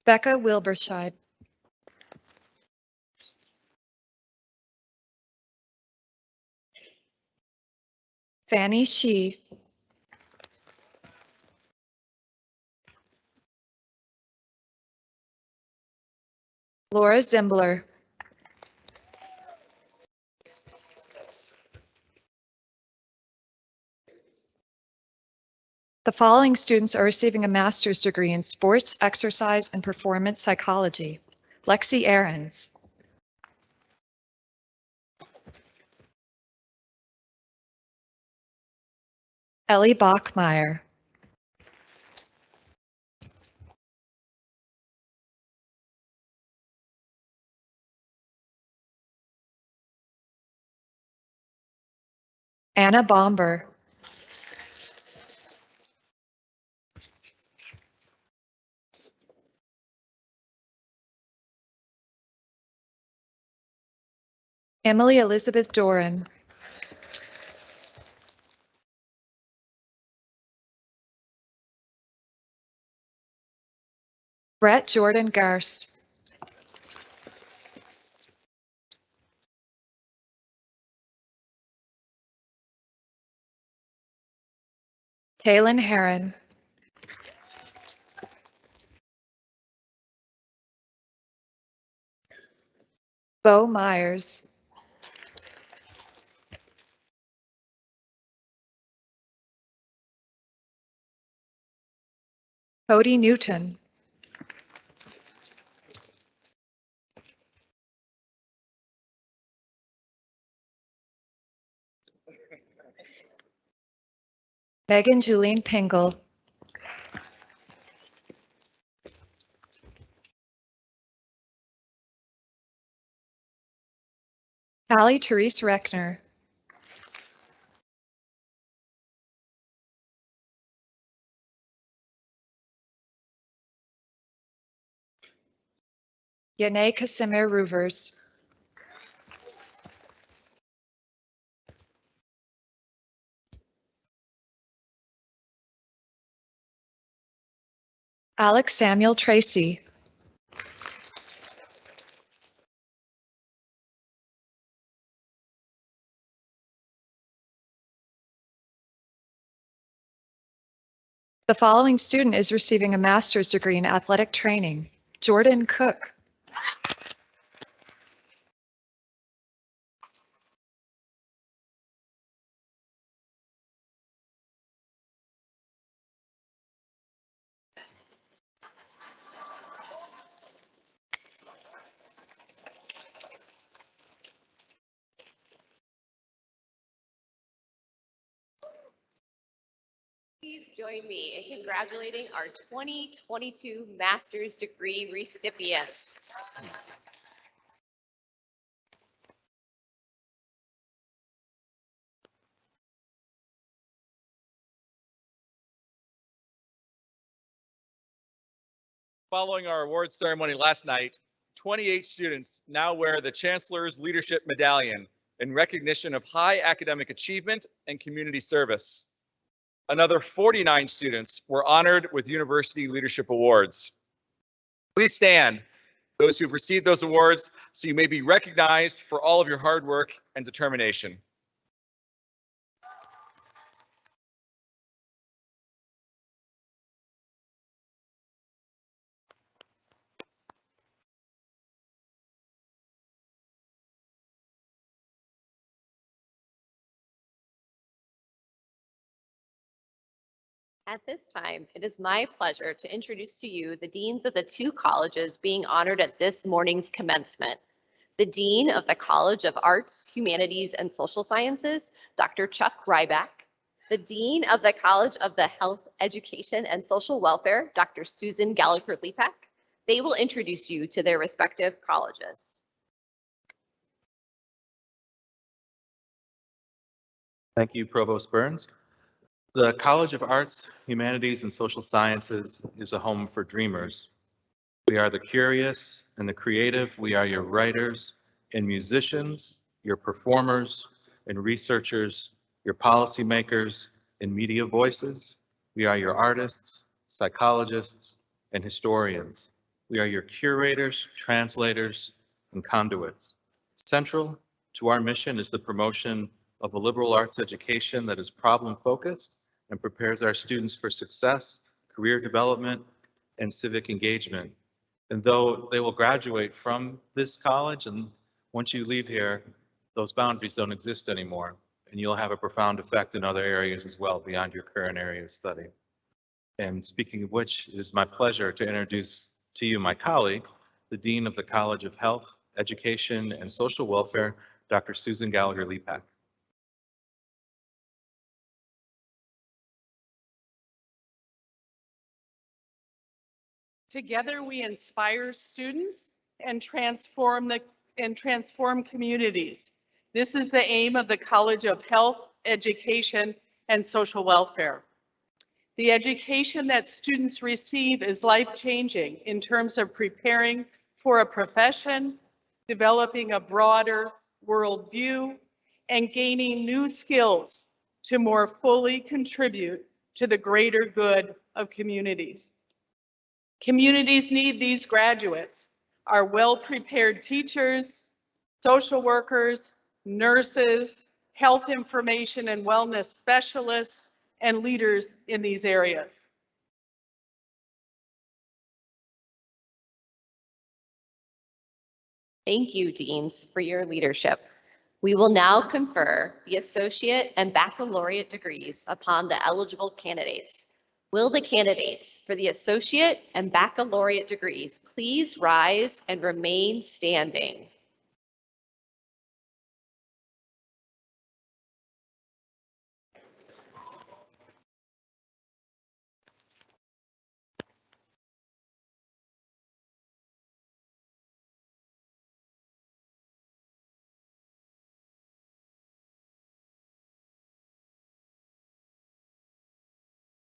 Becca Wilberscheid. Fanny Shi. Laura Zimbler. The following students are receiving a master's degree in sports, exercise, and performance psychology. Lexi Ahrens. Ellie Bachmeyer. Anna Bomber. Emily Elizabeth Doran. Brett Jordan Garst. Kaylin Heron. Bo Myers. Cody Newton. Megan Julene Pingle. Callie Therese Reckner. Yane Casimir Roovers. Alex Samuel Tracy. The following student is receiving a master's degree in athletic training. Jordan Cook. Please join me in congratulating our 2022 master's degree recipients. Following our awards ceremony last night, 28 students now wear the Chancellor's Leadership Medallion in recognition of high academic achievement and community service. Another 49 students were honored with University Leadership Awards. Please stand, those who've received those awards, so you may be recognized for all of your hard work and determination. At this time, it is my pleasure to introduce to you the deans of the two colleges being honored at this morning's commencement. The Dean of the College of Arts, Humanities, and Social Sciences, Dr. Chuck Ryback. The Dean of the College of the Health, Education, and Social Welfare, Dr. Susan Gallagher Lepak. They will introduce you to their respective colleges. Thank you, Provost Burns. The College of Arts, Humanities, and Social Sciences is a home for dreamers. We are the curious and the creative. We are your writers and musicians, your performers and researchers, your policymakers and media voices. We are your artists, psychologists, and historians. We are your curators, translators, and conduits. Central to our mission is the promotion of a liberal arts education that is problem-focused and prepares our students for success, career development, and civic engagement. And though they will graduate from this college, and once you leave here, those boundaries don't exist anymore, and you'll have a profound effect in other areas as well beyond your current area of study. And speaking of which, it is my pleasure to introduce to you my colleague, the Dean of the College of Health, Education, and Social Welfare, Dr. Susan Gallagher Lepak. Together, we inspire students and transform communities. This is the aim of the College of Health, Education, and Social Welfare. The education that students receive is life-changing in terms of preparing for a profession, developing a broader worldview, and gaining new skills to more fully contribute to the greater good of communities. Communities need these graduates, our well-prepared teachers, social workers, nurses, health information and wellness specialists, and leaders in these areas. Thank you, Deans, for your leadership. We will now confer the associate and baccalaureate degrees upon the eligible candidates. Will the candidates for the associate and baccalaureate degrees please rise and remain standing?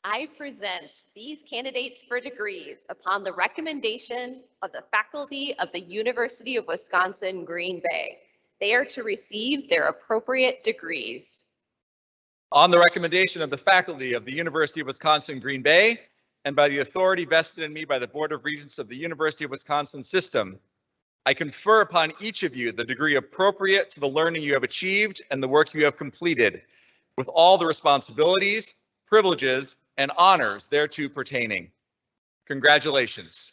I present these candidates for degrees upon the recommendation of the faculty of the University of Wisconsin, Green Bay. They are to receive their appropriate degrees. On the recommendation of the faculty of the University of Wisconsin, Green Bay, and by the authority vested in me by the Board of Regents of the University of Wisconsin system, I confer upon each of you the degree appropriate to the learning you have achieved and the work you have completed, with all the responsibilities, privileges, and honors thereto pertaining. Congratulations.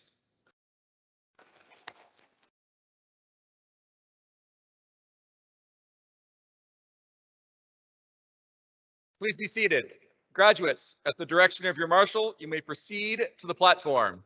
Please be seated. Graduates, at the direction of your marshal, you may proceed to the platform.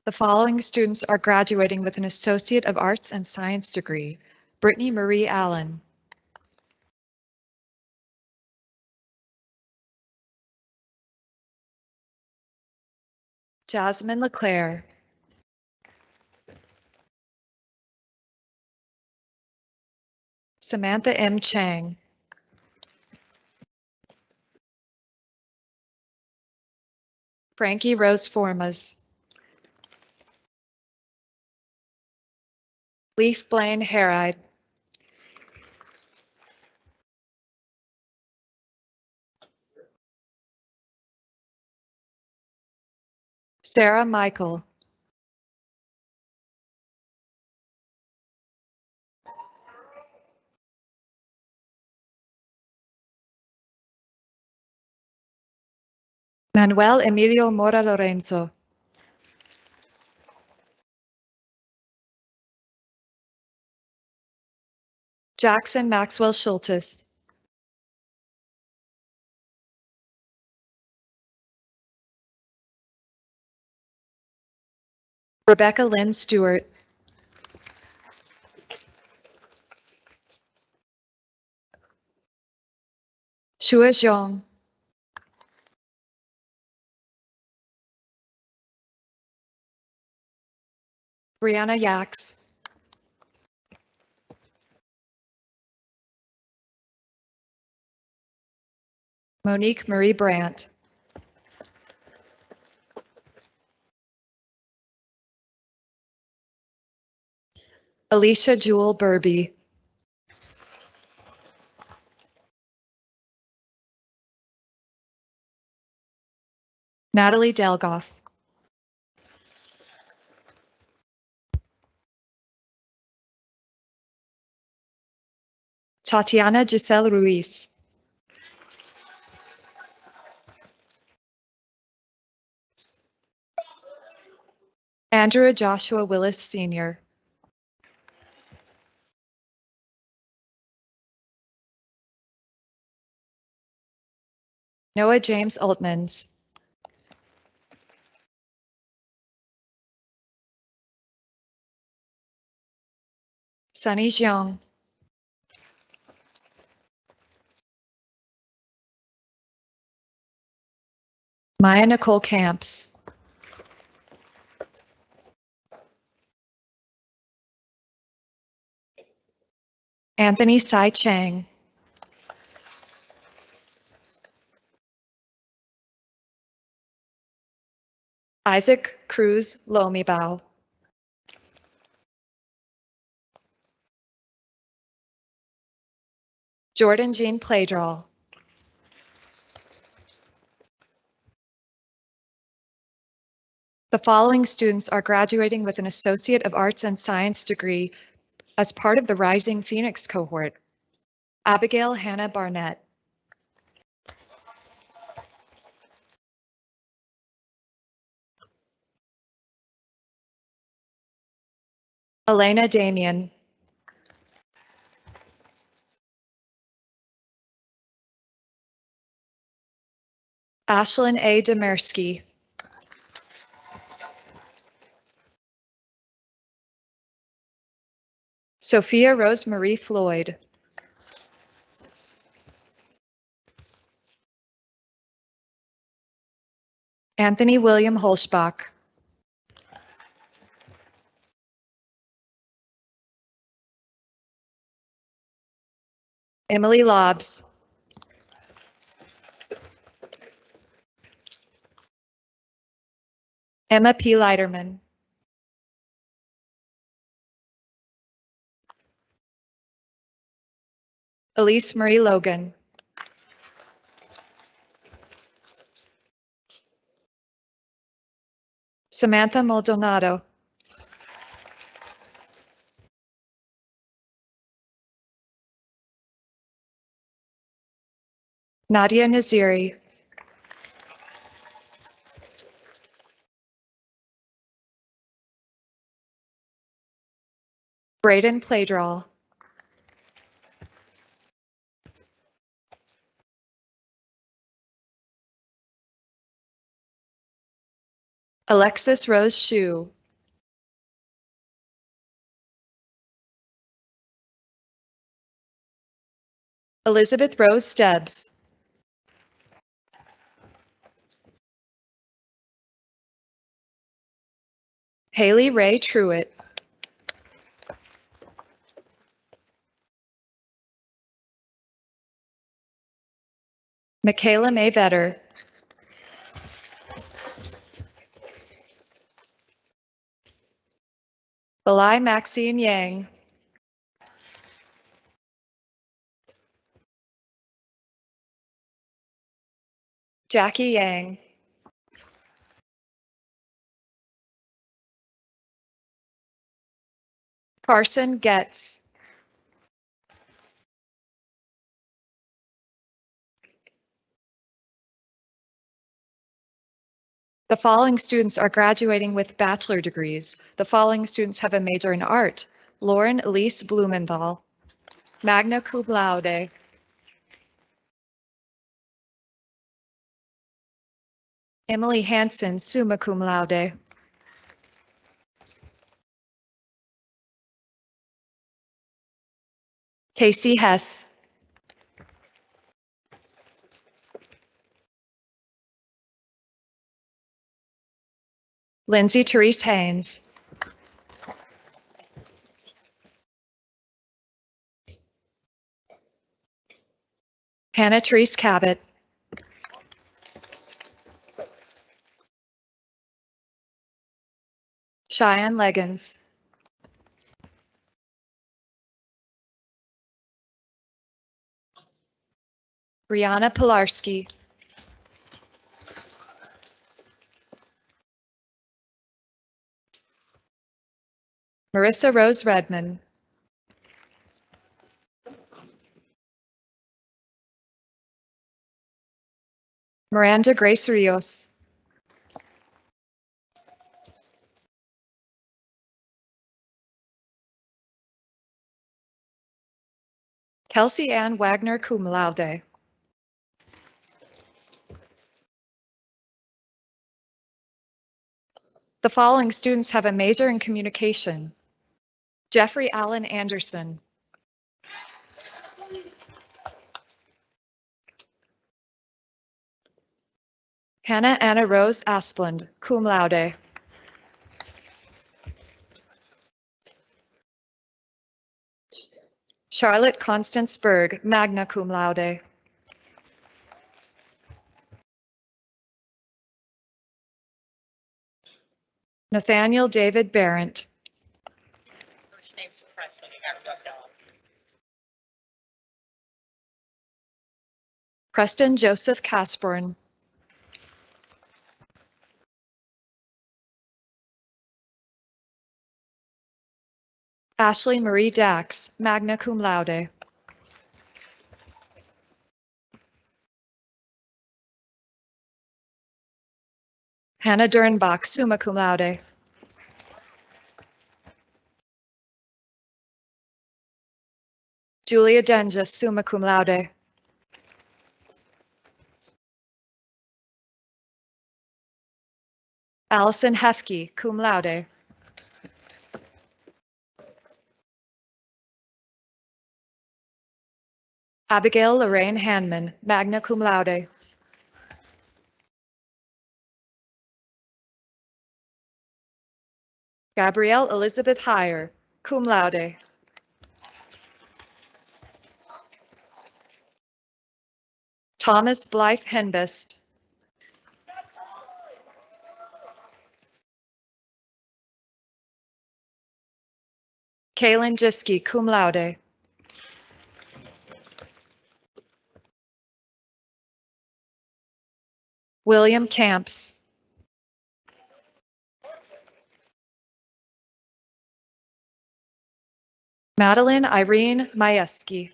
The following students are graduating with an Associate of Arts and Science degree: Brittany Marie Allen, Jasmine LeClaire, Samantha M. Chang, Frankie Rose Formas, Leaf Blaine Harride, Sarah Michael, Manuel Emilio Mora Lorenzo, Jackson Maxwell Schultes, Rebecca Lynn Stewart, Shua Zhong, Brianna Yax, Monique Marie Brandt. Alicia Jewel Burby. Natalie Delgoff. Tatiana Giselle Ruiz. Andrew Joshua Willis Sr. Noah James Altmans. Sunny Jiang. Maya Nicole Camps. Anthony Sai Chang. Isaac Cruz Lomibao. Jordan Jean Playdraw. The following students are graduating with an Associate of Arts and Science degree as part of the Rising Phoenix cohort. Abigail Hannah Barnett. Elena Damian. Ashlyn A. Demersky. Sophia Rosemarie Floyd. Anthony William Holschbach. Emily Lobbs. Emma P. Leiterman. Elise Marie Logan. Samantha Maldonado. Nadia Naziri. Braden Playdraw. Alexis Rose Shue. Elizabeth Rose Stebbs. Haley Ray Truitt. Michaela May Vetter. Belai Maxine Yang. Jackie Yang. Carson Getz. The following students are graduating with bachelor degrees. The following students have a major in art. Lauren Elise Blumenthal. Magna cum laude. Emily Hansen, summa cum laude. Casey Hess. Lindsay Therese Haynes. Hannah Therese Cabot. Cheyenne Leggins. Brianna Pilarski. Marissa Rose Redmond. Miranda Grace Rios. Kelsey Ann Wagner, cum laude. The following students have a major in communication. Jeffrey Allen Anderson. Hannah Anna Rose Asplund, cum laude. Charlotte Constance Berg, magna cum laude. Nathaniel David Barrett. Preston Joseph Casborn. Ashley Marie Dax, magna cum laude. Hannah Dernbach, summa cum laude. Julia Denja, summa cum laude. Allison Hefke, cum laude. Abigail Lorraine Hanman, magna cum laude. Gabrielle Elizabeth Heyer, cum laude. Thomas Blythe Henbest. Kaylin Jiske, cum laude. William Camps. Madeline Irene Majewski.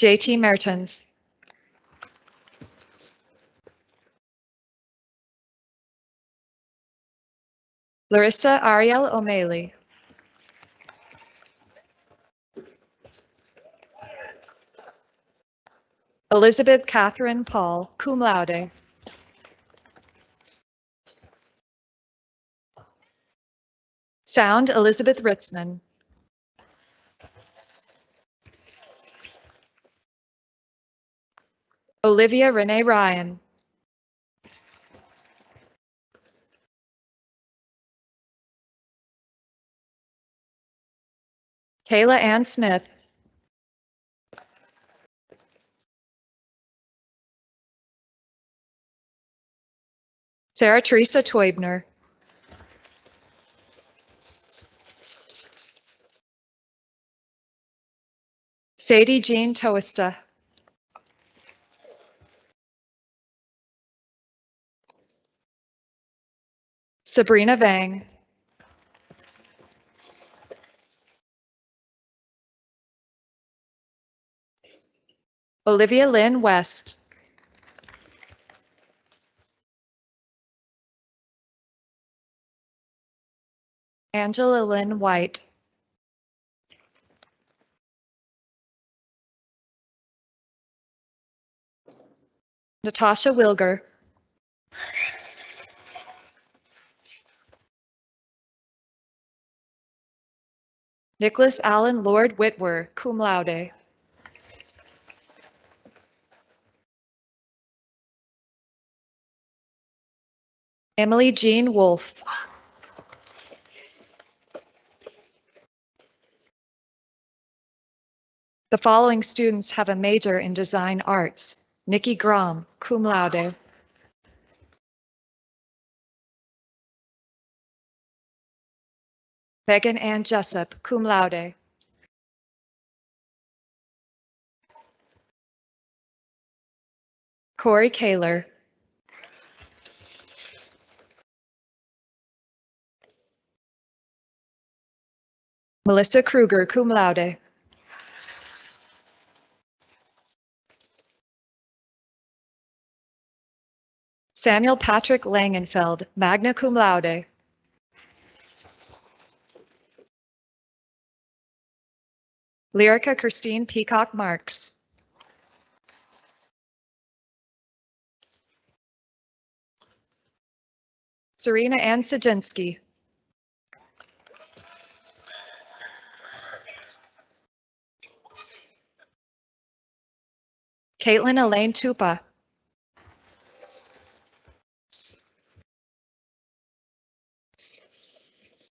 JT Mertens. Larissa Ariel O'Malley. Elizabeth Catherine Paul, cum laude. Sound Elizabeth Ritzman. Olivia Renee Ryan. Kayla Ann Smith. Sarah Teresa Toibner. Sadie Jean Toesta. Sabrina Vang. Olivia Lynn West. Angela Lynn White. Natasha Wilger. Nicholas Allen Lord Whitwer, cum laude. Emily Jean Wolfe. The following students have a major in design arts. Nikki Grom, cum laude. Megan Ann Jessup, cum laude. Corey Kaler. Melissa Kruger, cum laude. Samuel Patrick Langenfeld, magna cum laude. Lyrica Christine Peacock Marks. Serena Ann Sajinski. Caitlin Elaine Tupa.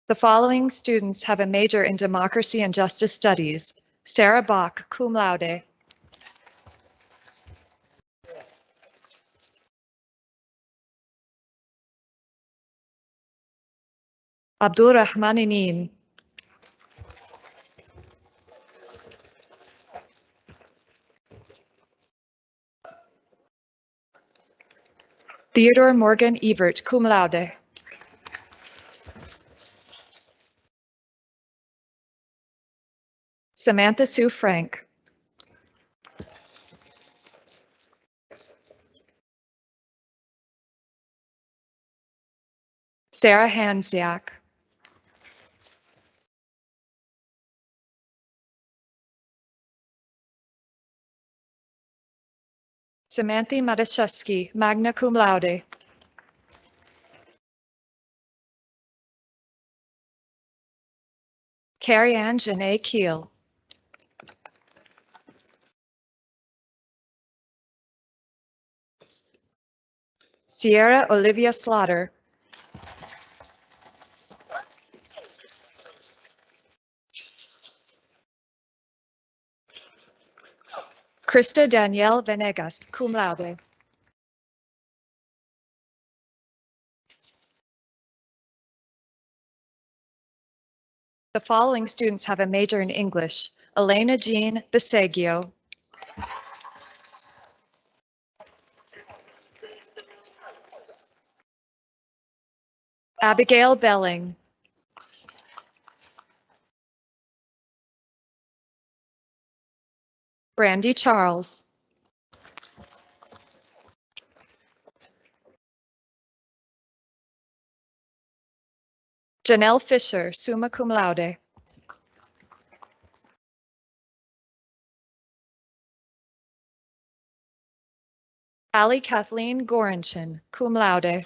The following students have a major in Democracy and Justice Studies. Sarah Bach, cum laude. Abdul Rahman Inim. Theodore Morgan Evert, cum laude. Samantha Sue Frank. Sarah Hansiak. Samantha Madaszewski, magna cum laude. Carrie Ann Janae Keel. Sierra Olivia Slaughter. Krista Danielle Venegas, cum laude. The following students have a major in English. Elena Jean Bisegio. Abigail Belling. Brandy Charles. Janelle Fisher, summa cum laude. Allie Kathleen Goranchin, cum laude.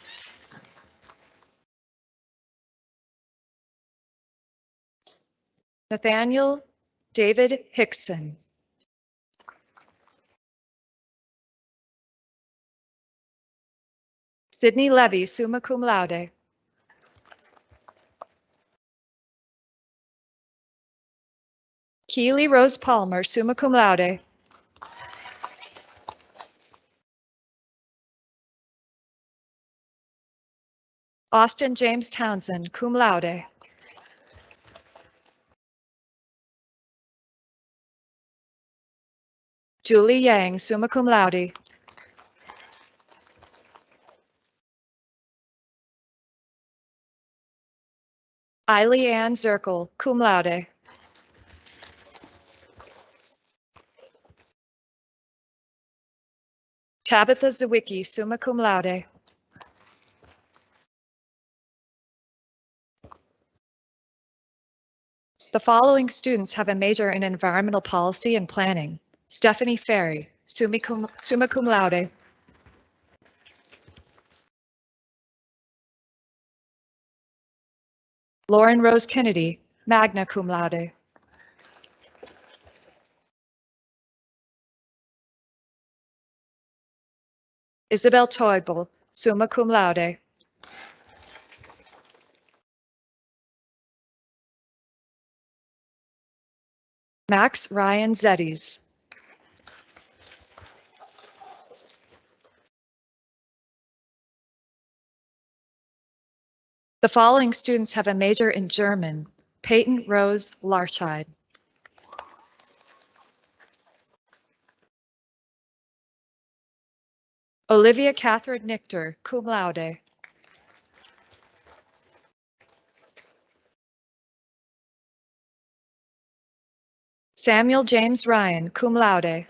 Nathaniel David Hickson. Sydney Levy, summa cum laude. Keely Rose Palmer, summa cum laude. Austin James Townsend, cum laude. Julie Yang, summa cum laude. Eily Ann Zirkle, cum laude. Tabitha Zawicki, summa cum laude. The following students have a major in environmental policy and planning. Stephanie Ferry, summa cum laude. Lauren Rose Kennedy, magna cum laude. Isabel Teubel, summa cum laude. Max Ryan Zeddies. The following students have a major in German. Peyton Rose Larscheid. Olivia Catherine Nichter, cum laude. Samuel James Ryan, cum laude.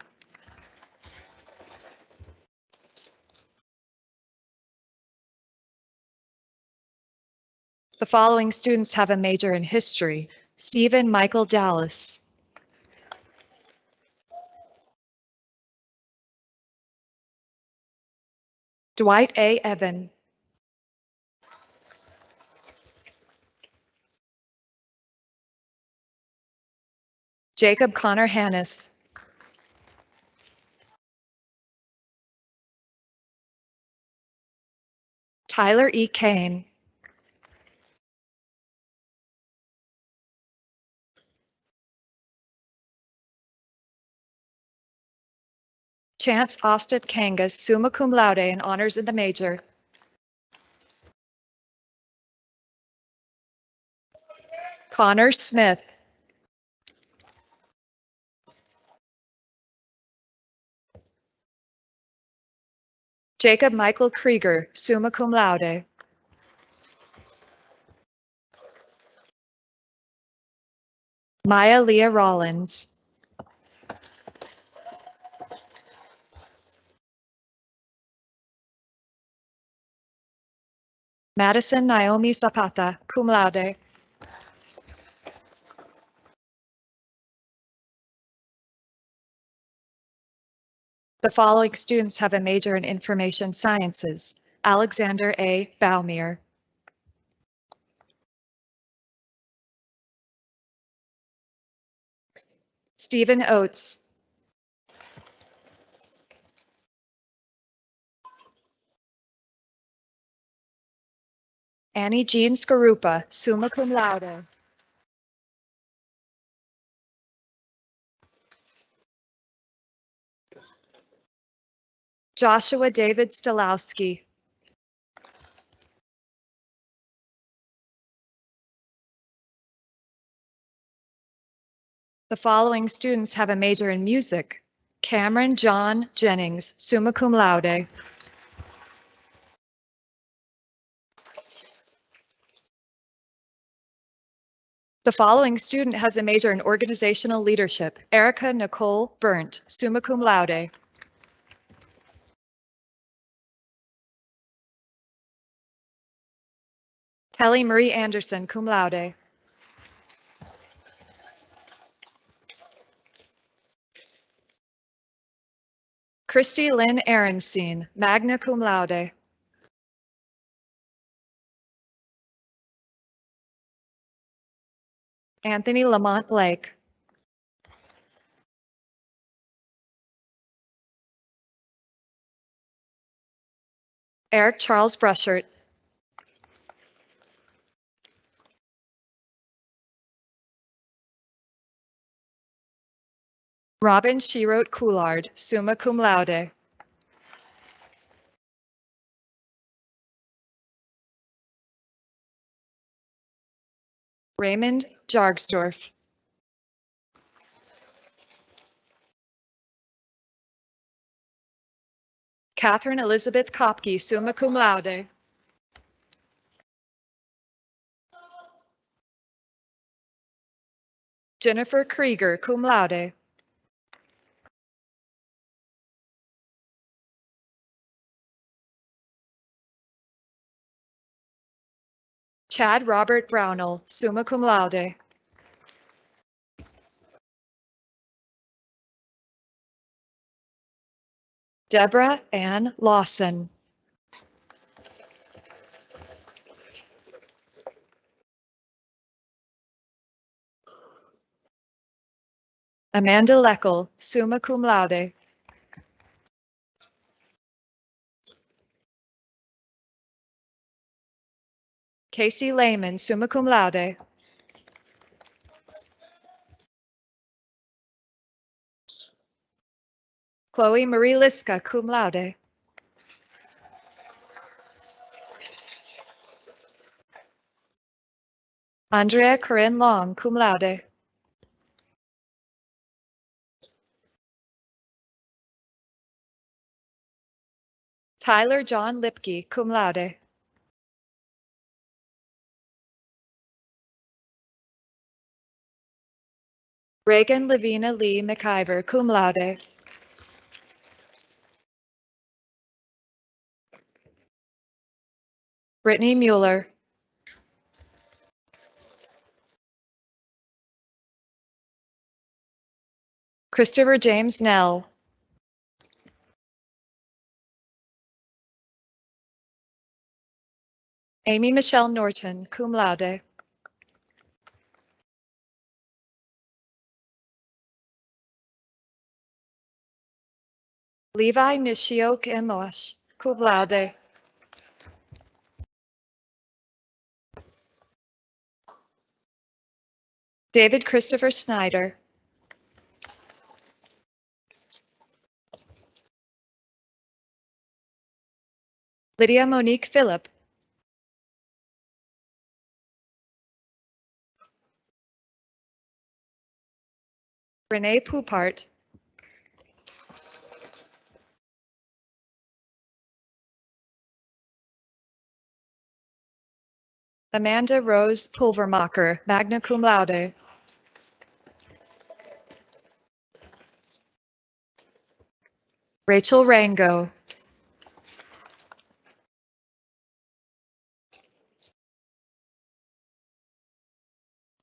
The following students have a major in history. Stephen Michael Dallas. Dwight A. Evan. Jacob Connor Hannes. Tyler E. Kane. Chance Austin Kangas, summa cum laude, and honors in the major. Connor Smith. Jacob Michael Krieger, summa cum laude. Maya Leah Rollins. Madison Naomi Zapata, cum laude. The following students have a major in information sciences. Alexander A. Baumir. Stephen Oates. Annie Jean Scarupa, summa cum laude. Joshua David Stilowski. The following students have a major in music. Cameron John Jennings, summa cum laude. The following student has a major in organizational leadership. Erica Nicole Burnt, summa cum laude. Kelly Marie Anderson, cum laude. Christy Lynn Ehrenstein, magna cum laude. Anthony Lamont Blake. Eric Charles Brushert. Robin Shewrote Coulard, summa cum laude. Raymond Jargsdorf. Catherine Elizabeth Kopke, summa cum laude. Jennifer Krieger, cum laude. Chad Robert Brownell, summa cum laude. Deborah Ann Lawson. Amanda Leckel, summa cum laude. Casey Lehman, summa cum laude. Chloe Marie Liska, cum laude. Andrea Corinne Long, cum laude. Tyler John Lipke, cum laude. Reagan Lavina Lee McIver, cum laude. Brittany Mueller. Christopher James Nell. Amy Michelle Norton, cum laude. Levi Nishiok Imosh, cum laude. David Christopher Snyder. Lydia Monique Phillip. Renee Poupart. Amanda Rose Pulvermacher, magna cum laude. Rachel Rango.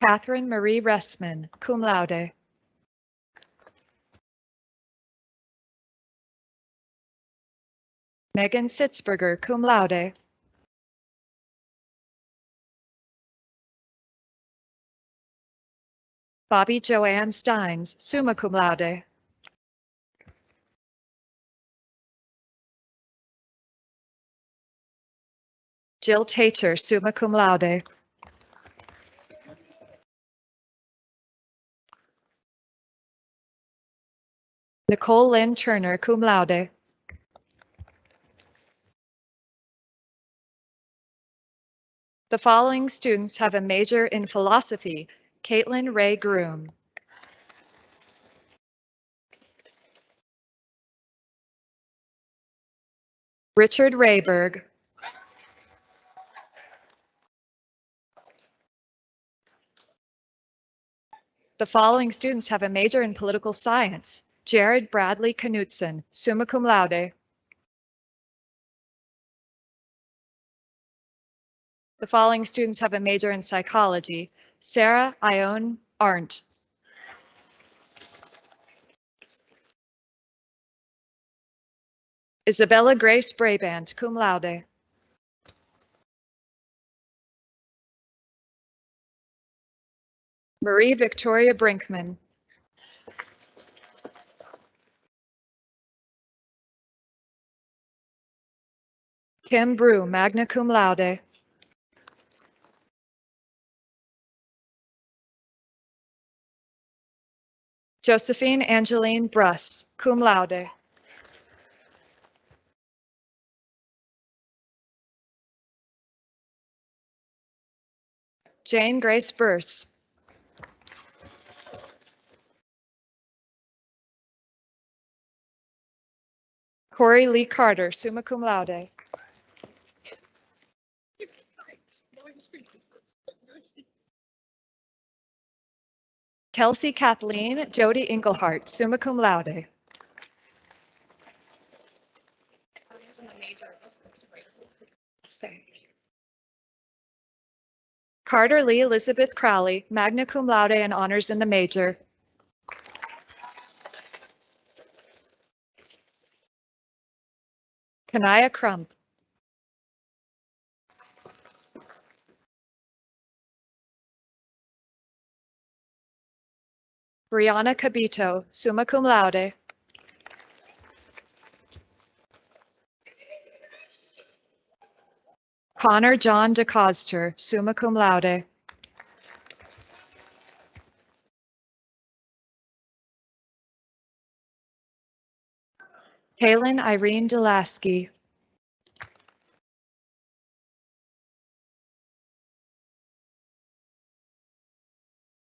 Catherine Marie Ressman, cum laude. Megan Sitzberger, cum laude. Bobby Joanne Steins, summa cum laude. Jill Tater, summa cum laude. Nicole Lynn Turner, cum laude. The following students have a major in philosophy. Caitlin Ray Groom. Richard Rayberg. The following students have a major in political science. Jared Bradley Knutson, summa cum laude. The following students have a major in psychology. Sarah Ione Arndt. Isabella Grace Brabant, cum laude. Marie Victoria Brinkman. Kim Brew, magna cum laude. Josephine Angeline Bruss, cum laude. Jane Grace Burse. Corey Lee Carter, summa cum laude. Kelsey Kathleen Jody Engelhart, summa cum laude. Carter Lee Elizabeth Crowley, magna cum laude and honors in the major. Kanaya Crump. Brianna Cabito, summa cum laude. Connor John DeCoster, summa cum laude. Kaylin Irene Delasky.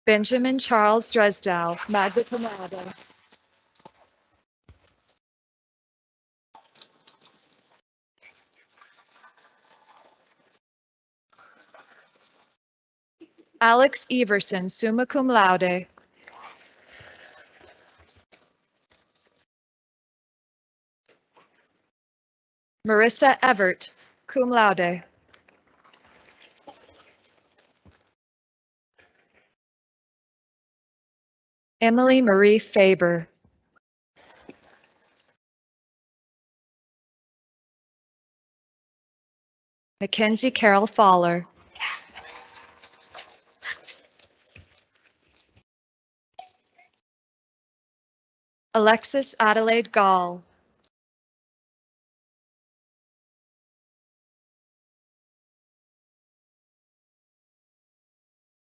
Benjamin Charles Dresdow, magna cum laude. Alex Everson, summa cum laude. Marissa Everett, cum laude. Emily Marie Faber. Mackenzie Carol Fowler. Alexis Adelaide Gall.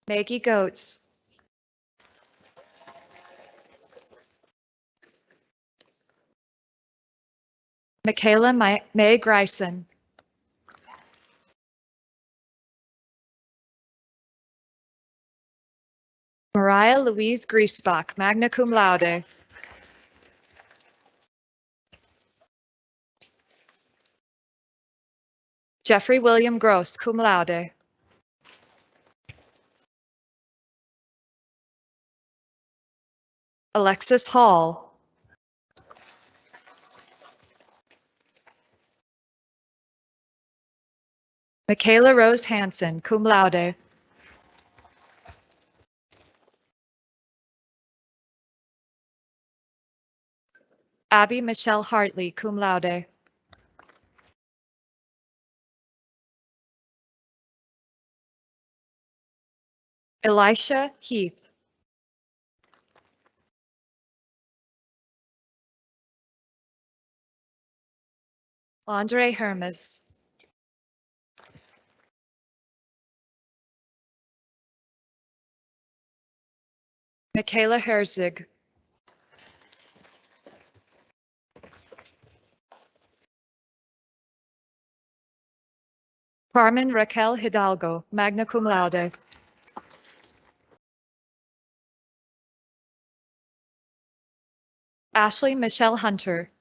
Maggie Goetz. Michaela May Greisen. Mariah Louise Griesbach, magna cum laude. Jeffrey William Gross, cum laude. Alexis Hall. Michaela Rose Hansen, cum laude. Abby Michelle Hartley, cum laude. Elisha Heath. Andre Hermes. Michaela Herzig. Carmen Raquel Hidalgo, magna cum laude. Ashley Michelle Hunter.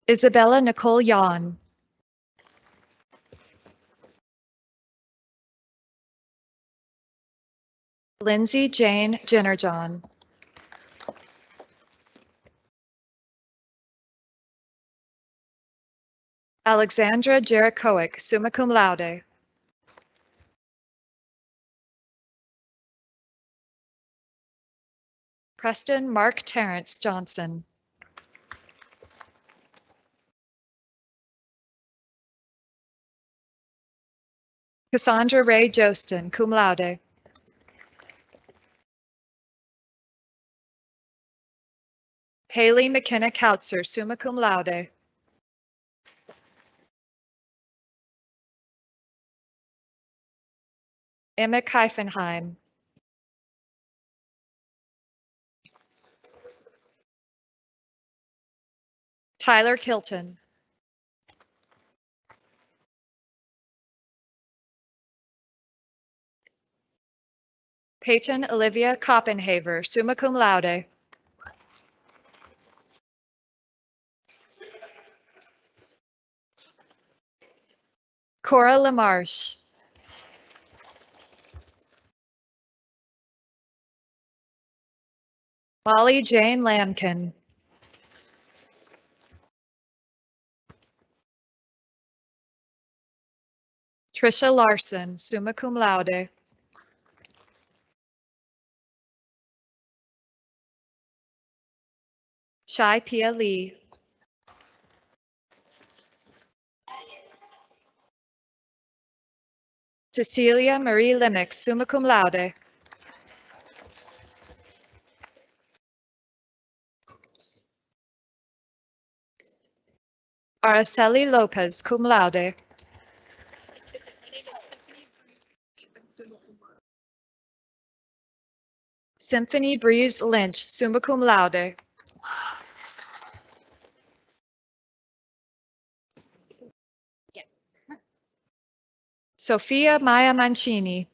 Isabella Nicole Yan. Lindsay Jane Jennerjohn. Alexandra Jerichoic, summa cum laude. Preston Mark Terrence Johnson. Cassandra Ray Jostin, cum laude. Haley McKenna Kautzer, summa cum laude. Emma Keifenheim. Tyler Kilton. Peyton Olivia Koppenhaver, summa cum laude. Cora Lamarche. Molly Jane Lamkin. Trisha Larson, summa cum laude. Shai Pia Lee. Cecilia Marie Lennox, summa cum laude. Araceli Lopez, cum laude. Symphony Breeze Lynch, summa cum laude. Sofia Maya Mancini.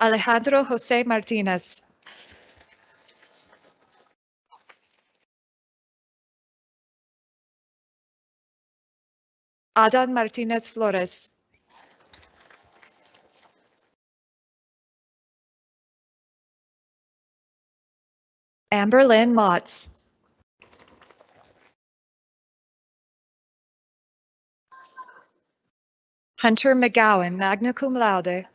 Alejandro Jose Martinez. Adan Martinez Flores. Amber Lynn Motz. Hunter McGowan, magna cum laude.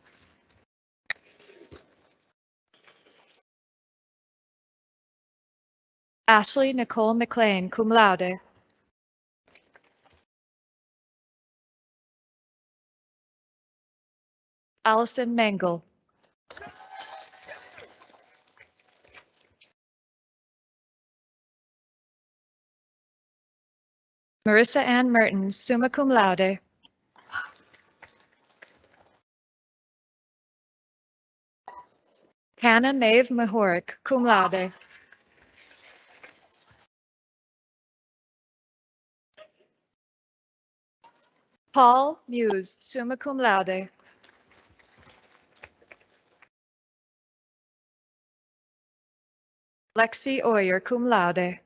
Ashley Nicole McLean, cum laude. Allison Mengel. Marissa Ann Mertens, summa cum laude. Hannah Maeve Mahorik, cum laude. Paul Muse, summa cum laude. Lexi Oyer, cum laude.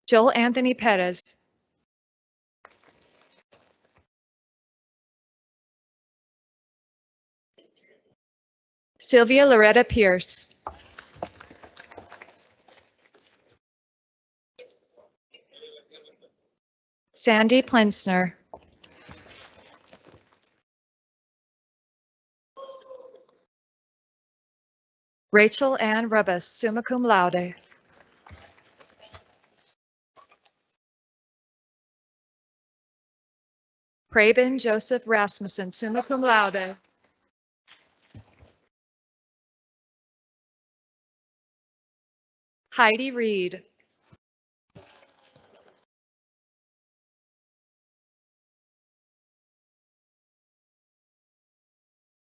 Joel Anthony Perez. Sylvia Loretta Pierce. Sandy Plensner. Rachel Ann Rubus, summa cum laude. Praven Joseph Rasmussen, summa cum laude. Heidi Reed.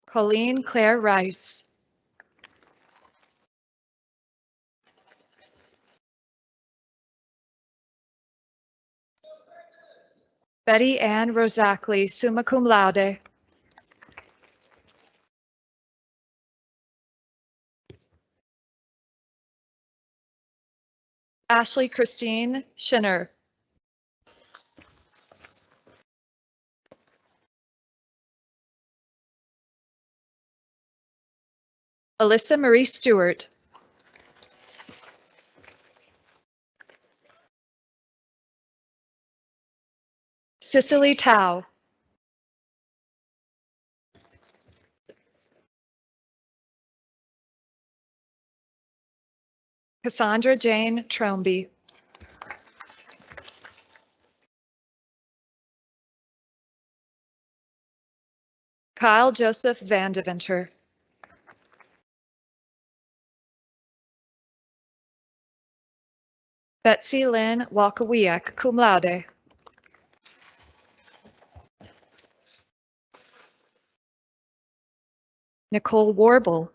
Colleen Claire Rice. Betty Ann Rosackley, summa cum laude. Ashley Christine Schinner. Alyssa Marie Stewart. Cicely Tao. Cassandra Jane Tromby. Kyle Joseph Vandeventer. Betsy Lynn Walkawiak, cum laude. Nicole Warble.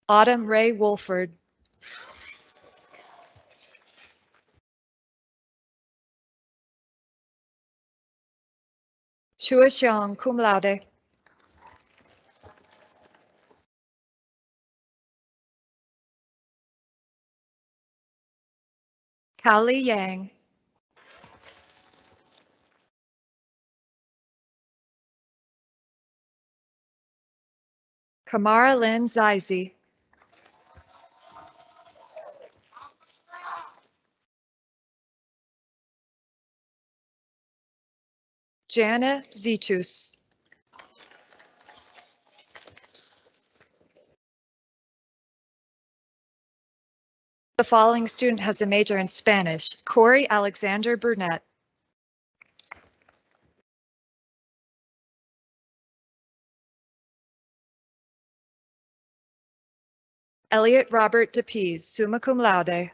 Autumn Ray Wolford. Chua Xiong, cum laude. Callie Yang. Kamara Lynn Zize. Jana Zichus. The following student has a major in Spanish: Corey Alexander Burnett. Elliot Robert DePease, summa cum laude.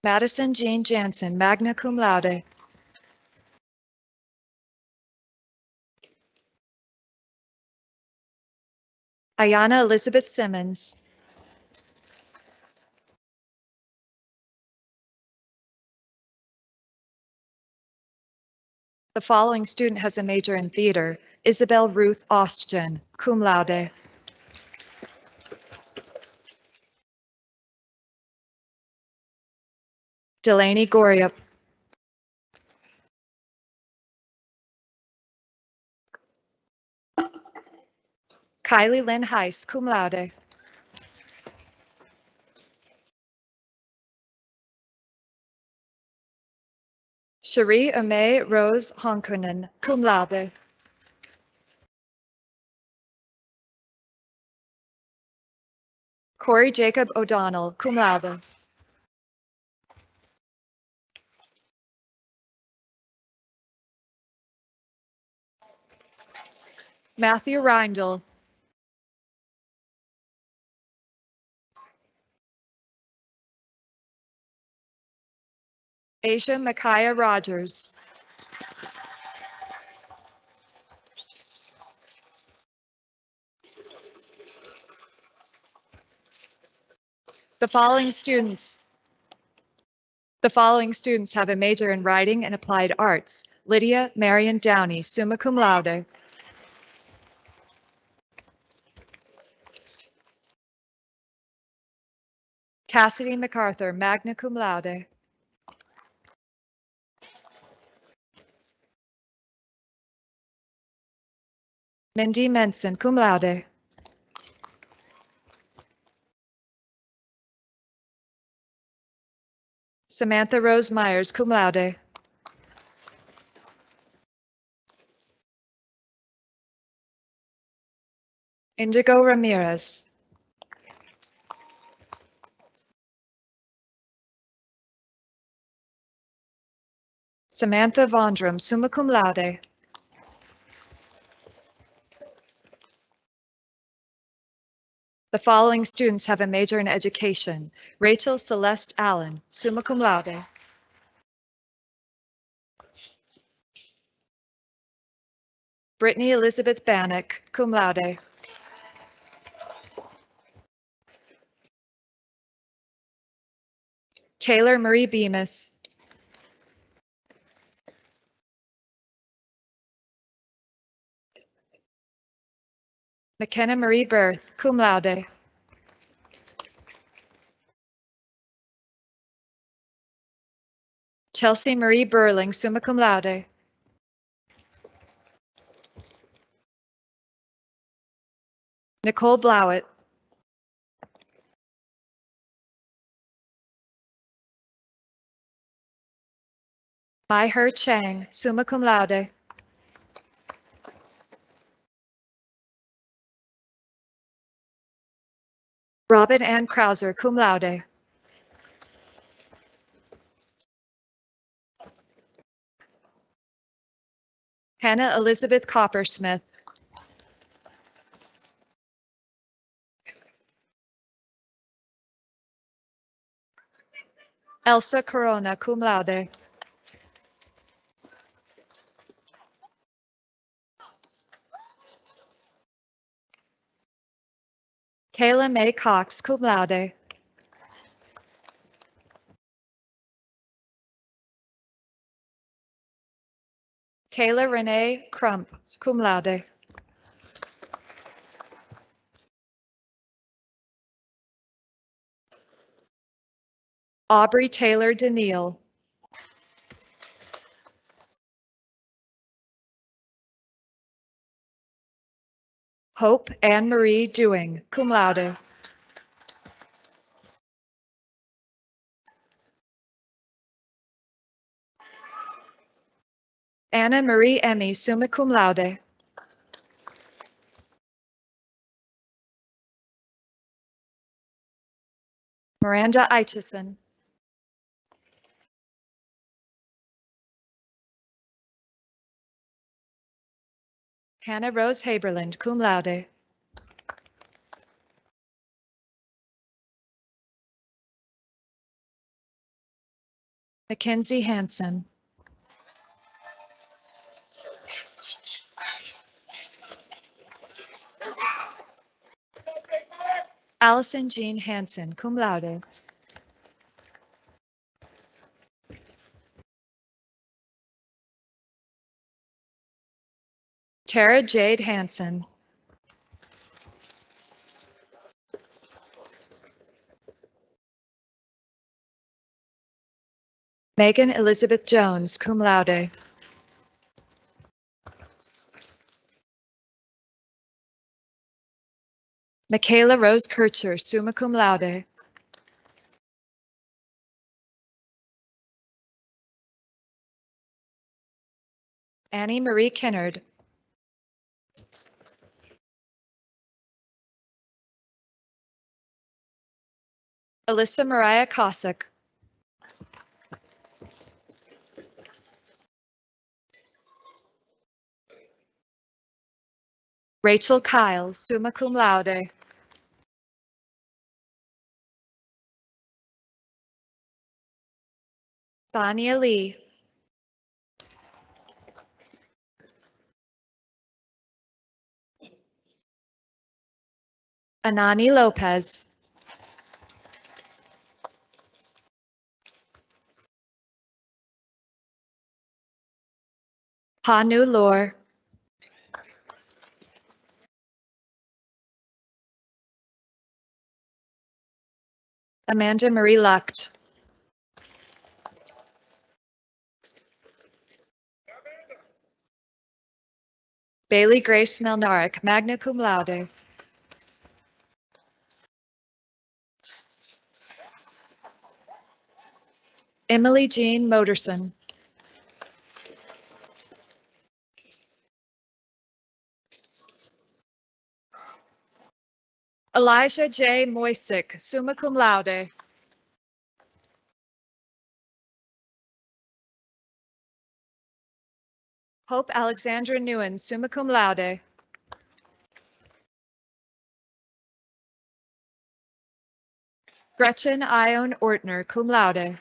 Madison Jean Jansen, magna cum laude. Ayana Elizabeth Simmons. The following student has a major in theater. Isabel Ruth Ostgen, cum laude. Delaney Goriup. Kylie Lynn Heiss, cum laude. Cherie Ame Rose Honkonen, cum laude. Corey Jacob O'Donnell, cum laude. Matthew Reindl. Asia Micaiah Rogers. The following students have a major in writing and applied arts. Lydia Marion Downey, summa cum laude. Cassidy MacArthur, magna cum laude. Mindy Menson, cum laude. Samantha Rose Myers, cum laude. Indigo Ramirez. Samantha Vondram, summa cum laude. The following students have a major in education. Rachel Celeste Allen, summa cum laude. Brittany Elizabeth Bannock, cum laude. Taylor Marie Bemis. McKenna Marie Berth, cum laude. Chelsea Marie Burling, summa cum laude. Nicole Blowett. Mai Her Chang, summa cum laude. Robin Ann Krauser, cum laude. Hannah Elizabeth Coppersmith. Elsa Corona, cum laude. Kayla Mae Cox, cum laude. Kayla Renee Crump, cum laude. Aubrey Taylor Daniel. Hope Anne Marie Dewing, cum laude. Anna Marie Emmy, summa cum laude. Miranda Eichison. Hannah Rose Haberland, cum laude. Mackenzie Hansen. Allison Jean Hansen, cum laude. Tara Jade Hansen. Megan Elizabeth Jones, cum laude. Michaela Rose Kircher, summa cum laude. Annie Marie Kennard. Alyssa Mariah Cossack. Rachel Kyle, summa cum laude. Thania Lee. Anani Lopez. Hanu Lor. Amanda Marie Lucht. Bailey Grace Melnarek, magna cum laude. Emily Jean Moderson. Elijah J. Moisick, summa cum laude. Hope Alexandra Newen, summa cum laude. Gretchen Ione Ortner, cum laude.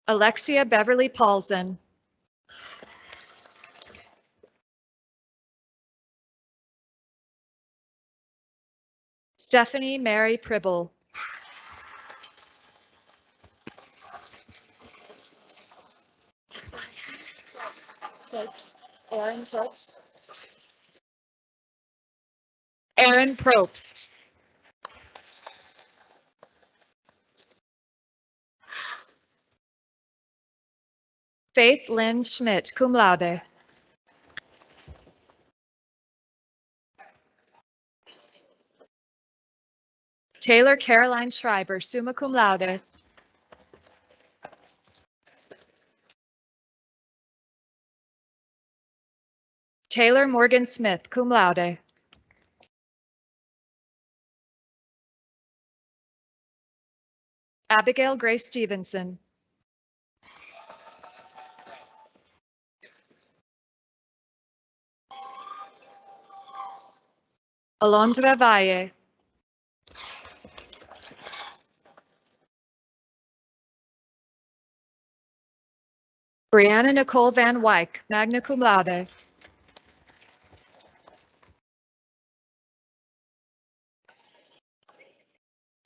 Alexia Beverly Paulson. Stephanie Mary Pribble. Aaron Probst. Aaron Probst. Faith Lynn Schmidt, cum laude. Taylor Caroline Schreiber, summa cum laude. Taylor Morgan Smith, cum laude. Abigail Grace Stevenson. Alondra Valle. Brianna Nicole Van Wyck, magna cum laude.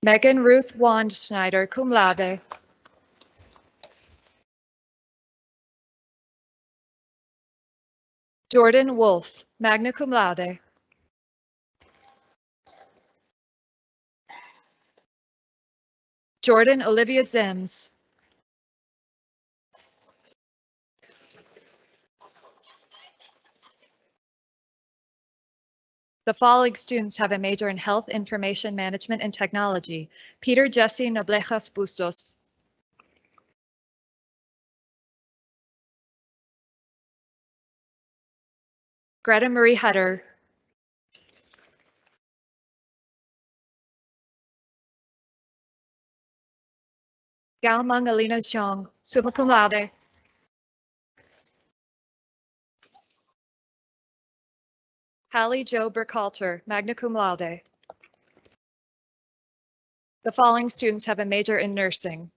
Megan Ruth Wandschneider, cum laude. Jordan Wolf, magna cum laude. Jordan Olivia Zims. The following students have a major in Health Information Management and Technology. Peter Jesse Noblejas Bustos. Greta Marie Hutter. Galmung Alina Xiong, summa cum laude. Hallie Jo Burkhalter, magna cum laude. The following students have a major in nursing.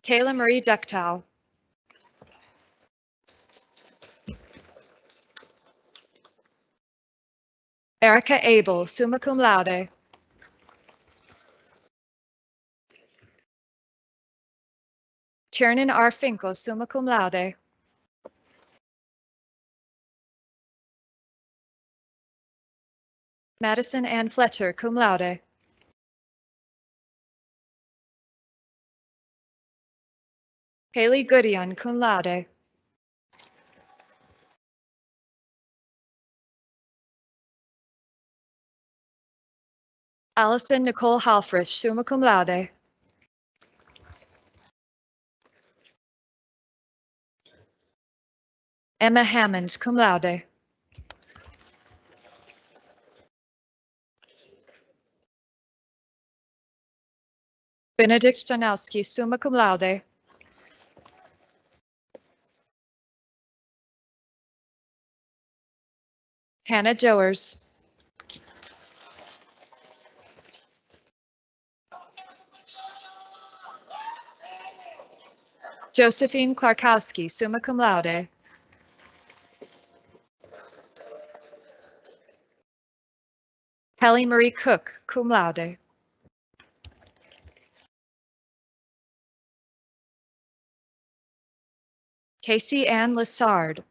Kayla Marie Ductow. Erica Abel, summa cum laude. Tiernan R. Finkel, summa cum laude. Madison Ann Fletcher, cum laude. Haley Goodion, cum laude. Allison Nicole Halfrich, summa cum laude. Emma Hammond, cum laude. Benedict Janowski, summa cum laude. Hannah Joers. Josephine Klarkowski, summa cum laude. Kelly Marie Cook, cum laude. Casey Ann Lessard.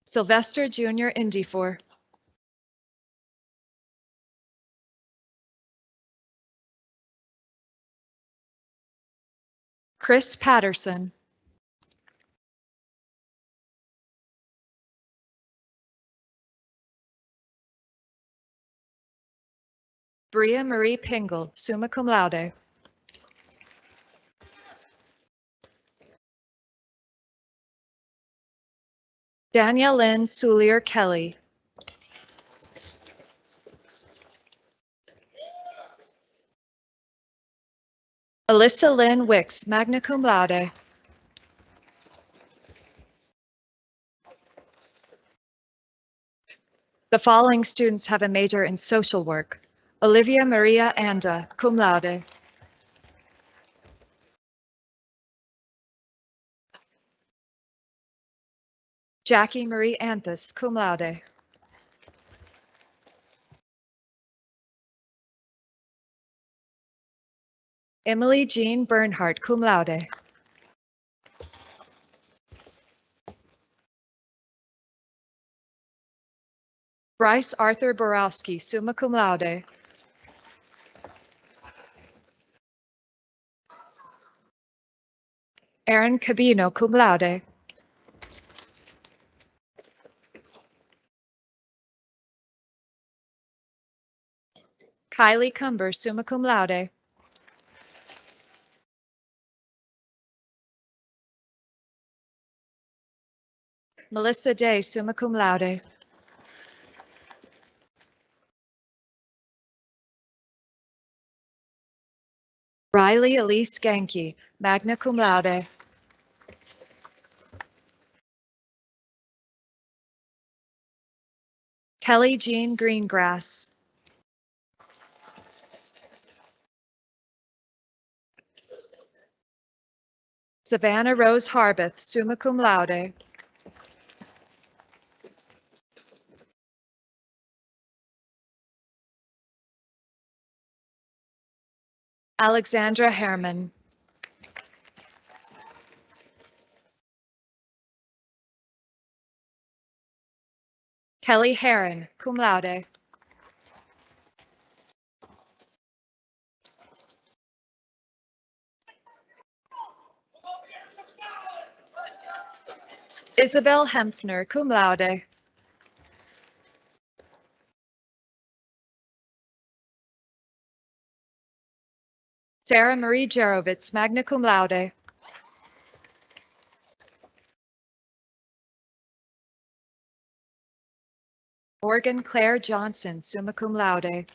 Sylvester Jr. Indifor. Chris Patterson. Bria Marie Pingle, summa cum laude. Danielle Lynn Soulier Kelly. Alyssa Lynn Wicks, magna cum laude. The following students have a major in social work. Olivia Maria Anda, cum laude. Jackie Marie Anthus, cum laude. Emily Jean Bernhardt, cum laude. Bryce Arthur Borowski, summa cum laude. Aaron Cabino, cum laude. Kylie Cumber, summa cum laude. Melissa Day, summa cum laude. Riley Elise Genke, magna cum laude. Kelly Jean Greengrass. Savannah Rose Harbeth, summa cum laude. Alexandra Herman. Kelly Heron, cum laude. Isabel Hempner, cum laude. Sarah Marie Jerovitz, magna cum laude. Morgan Claire Johnson, summa cum laude.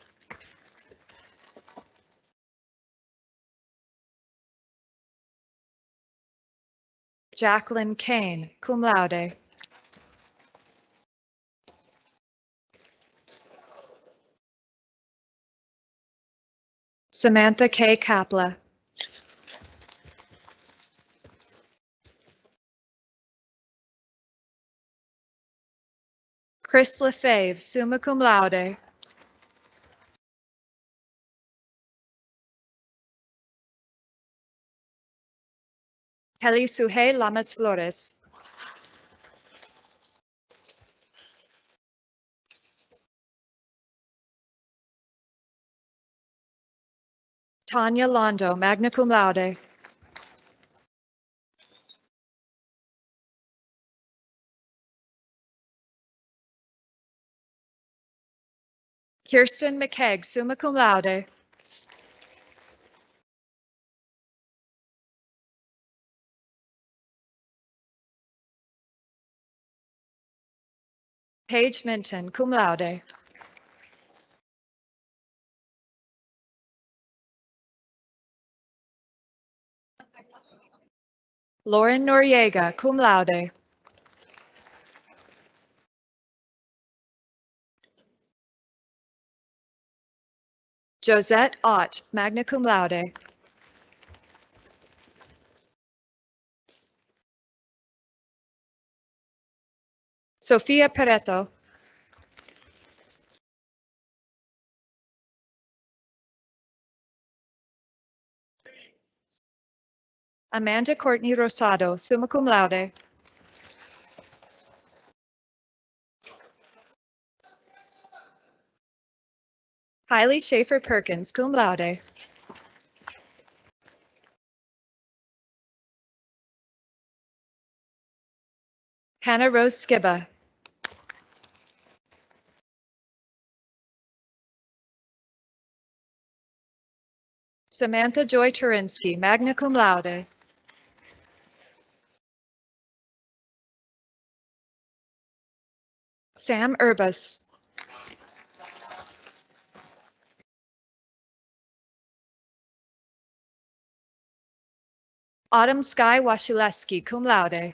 Jacqueline Kane, cum laude. Samantha K. Kapla. Chris Lefebvre, summa cum laude. Kelly Suhey Lamas Flores. Tanya Londo, magna cum laude. Kirsten McKegg, summa cum laude. Paige Minton, cum laude. Lauren Noriega, cum laude. Josette Ott, magna cum laude. Sofia Pereto. Amanda Courtney Rosado, summa cum laude. Kylie Schaefer Perkins, cum laude. Hannah Rose Skiba. Samantha Joy Turinsky, magna cum laude. Sam Urbas. Autumn Sky Wasileski, cum laude.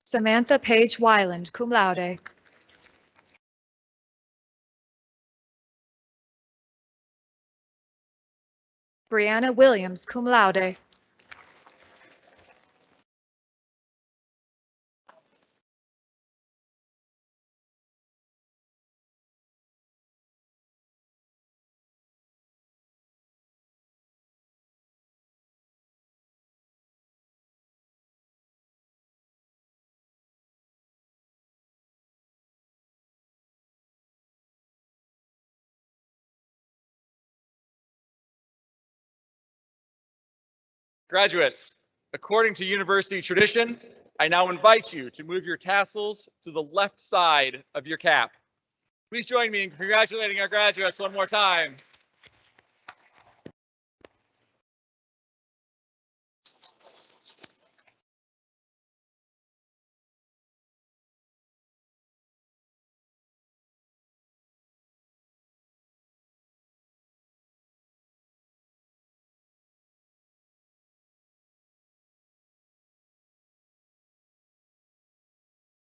Samantha Page Wyland, cum laude. Brianna Williams, cum laude. Graduates, according to university tradition, I now invite you to move your tassels to the left side of your cap. Please join me in congratulating our graduates one more time.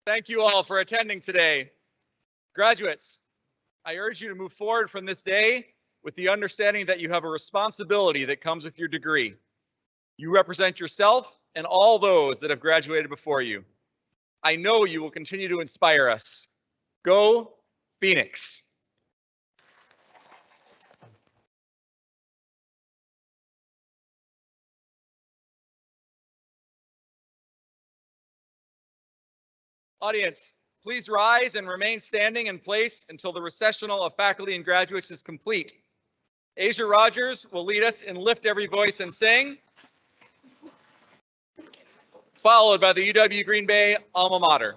Thank you all for attending today. Graduates, I urge you to move forward from this day with the understanding that you have a responsibility that comes with your degree. You represent yourself and all those that have graduated before you. I know you will continue to inspire us. Go Phoenix! Audience, please rise and remain standing in place until the recessional of faculty and graduates is complete. Asia Rogers will lead us in Lift Every Voice and Sing, followed by the UW Green Bay alma mater.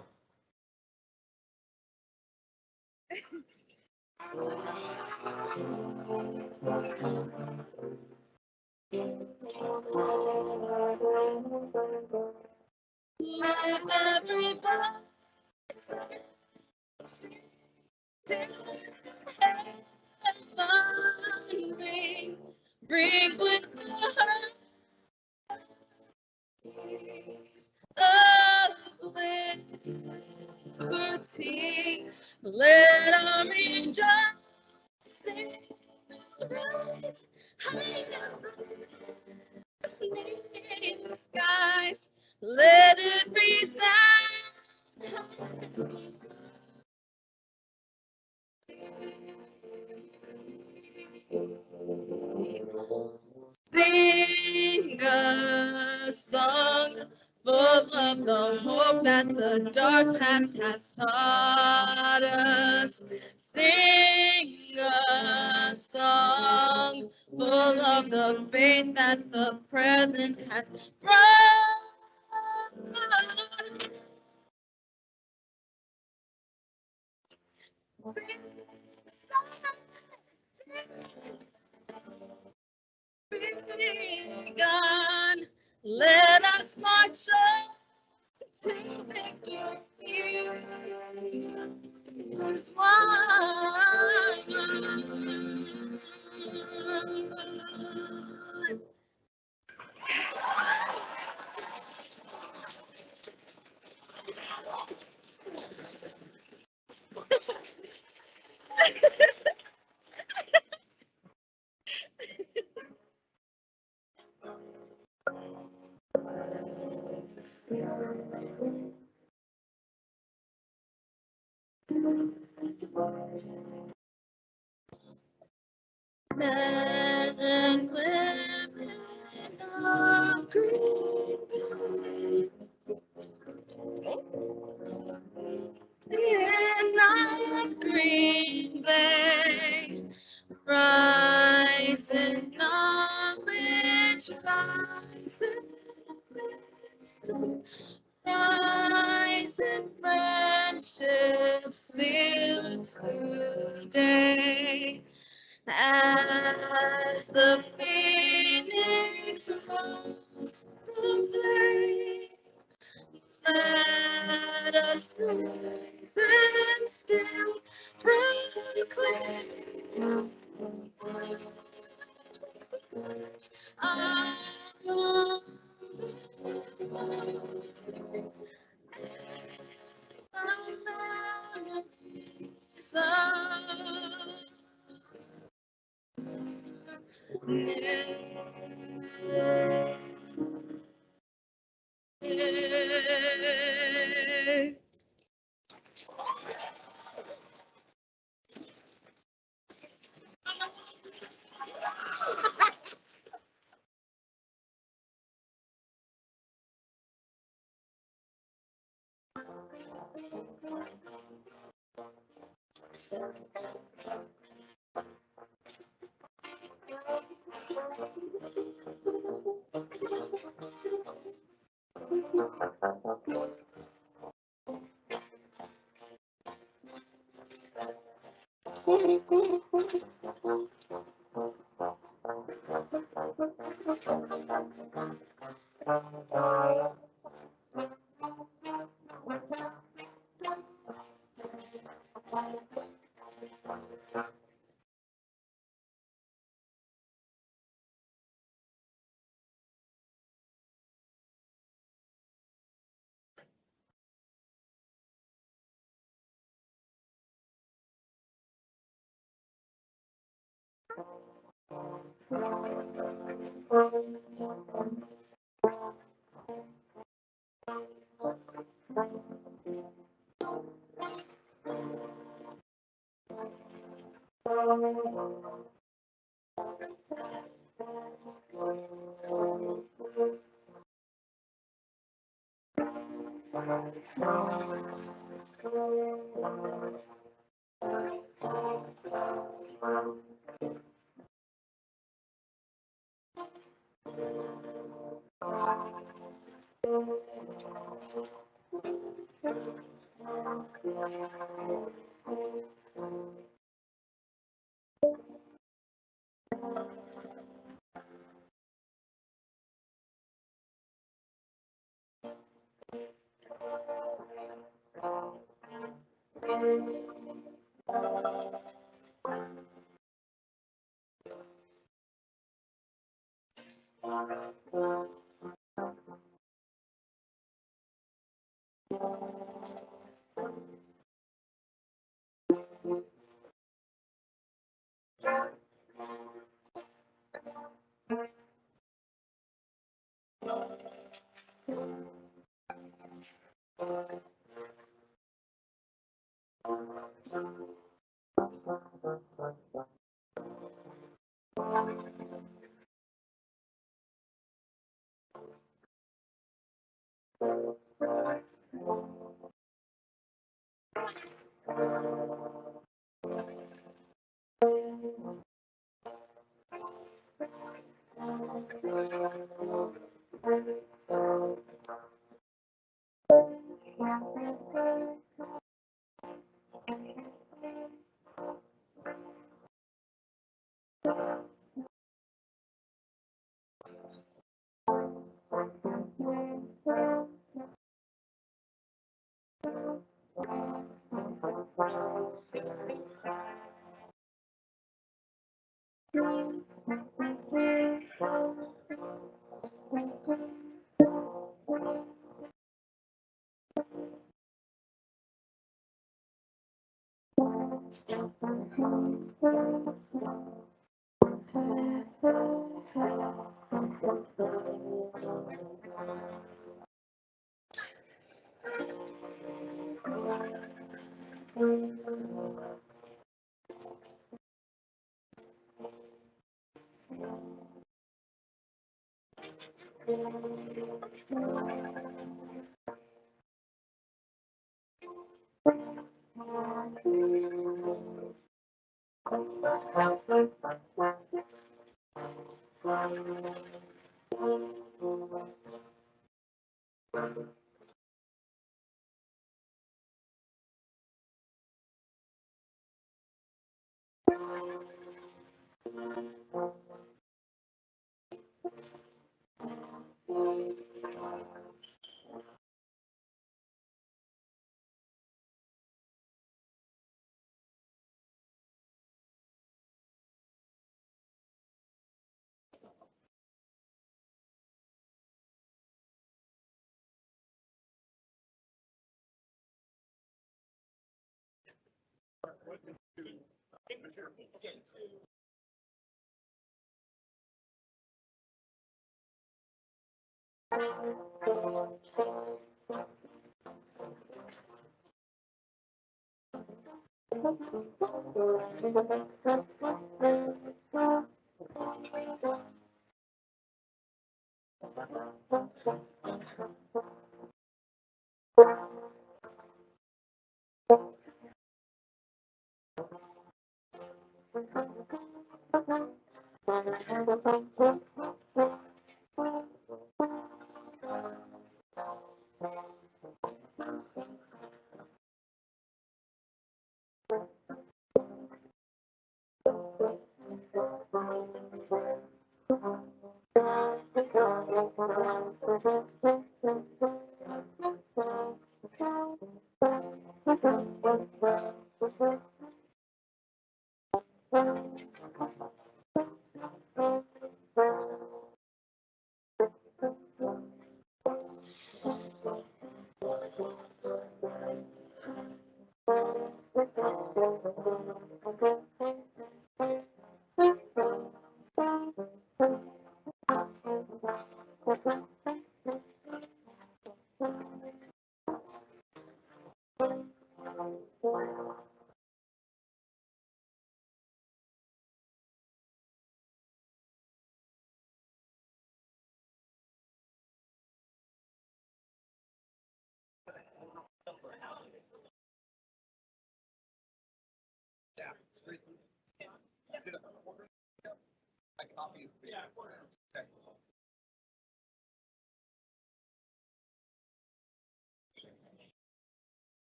Let everybody sing, sing, hey, heaven ring with the praise of liberty. Let our rejoicing rise high in the skies. Let it resound. Sing a song full of the hope that the dark past has taught us. Sing a song full of the faith that the present has brought. Sing a song. Begun. Let us march on to victory. Is won. Men and women of Green Bay, men of Green Bay, rise in knowledge, rise in wisdom, rise in friendship, still today. As the phoenix rose from flame, let us rise and still proclaim. Our memories of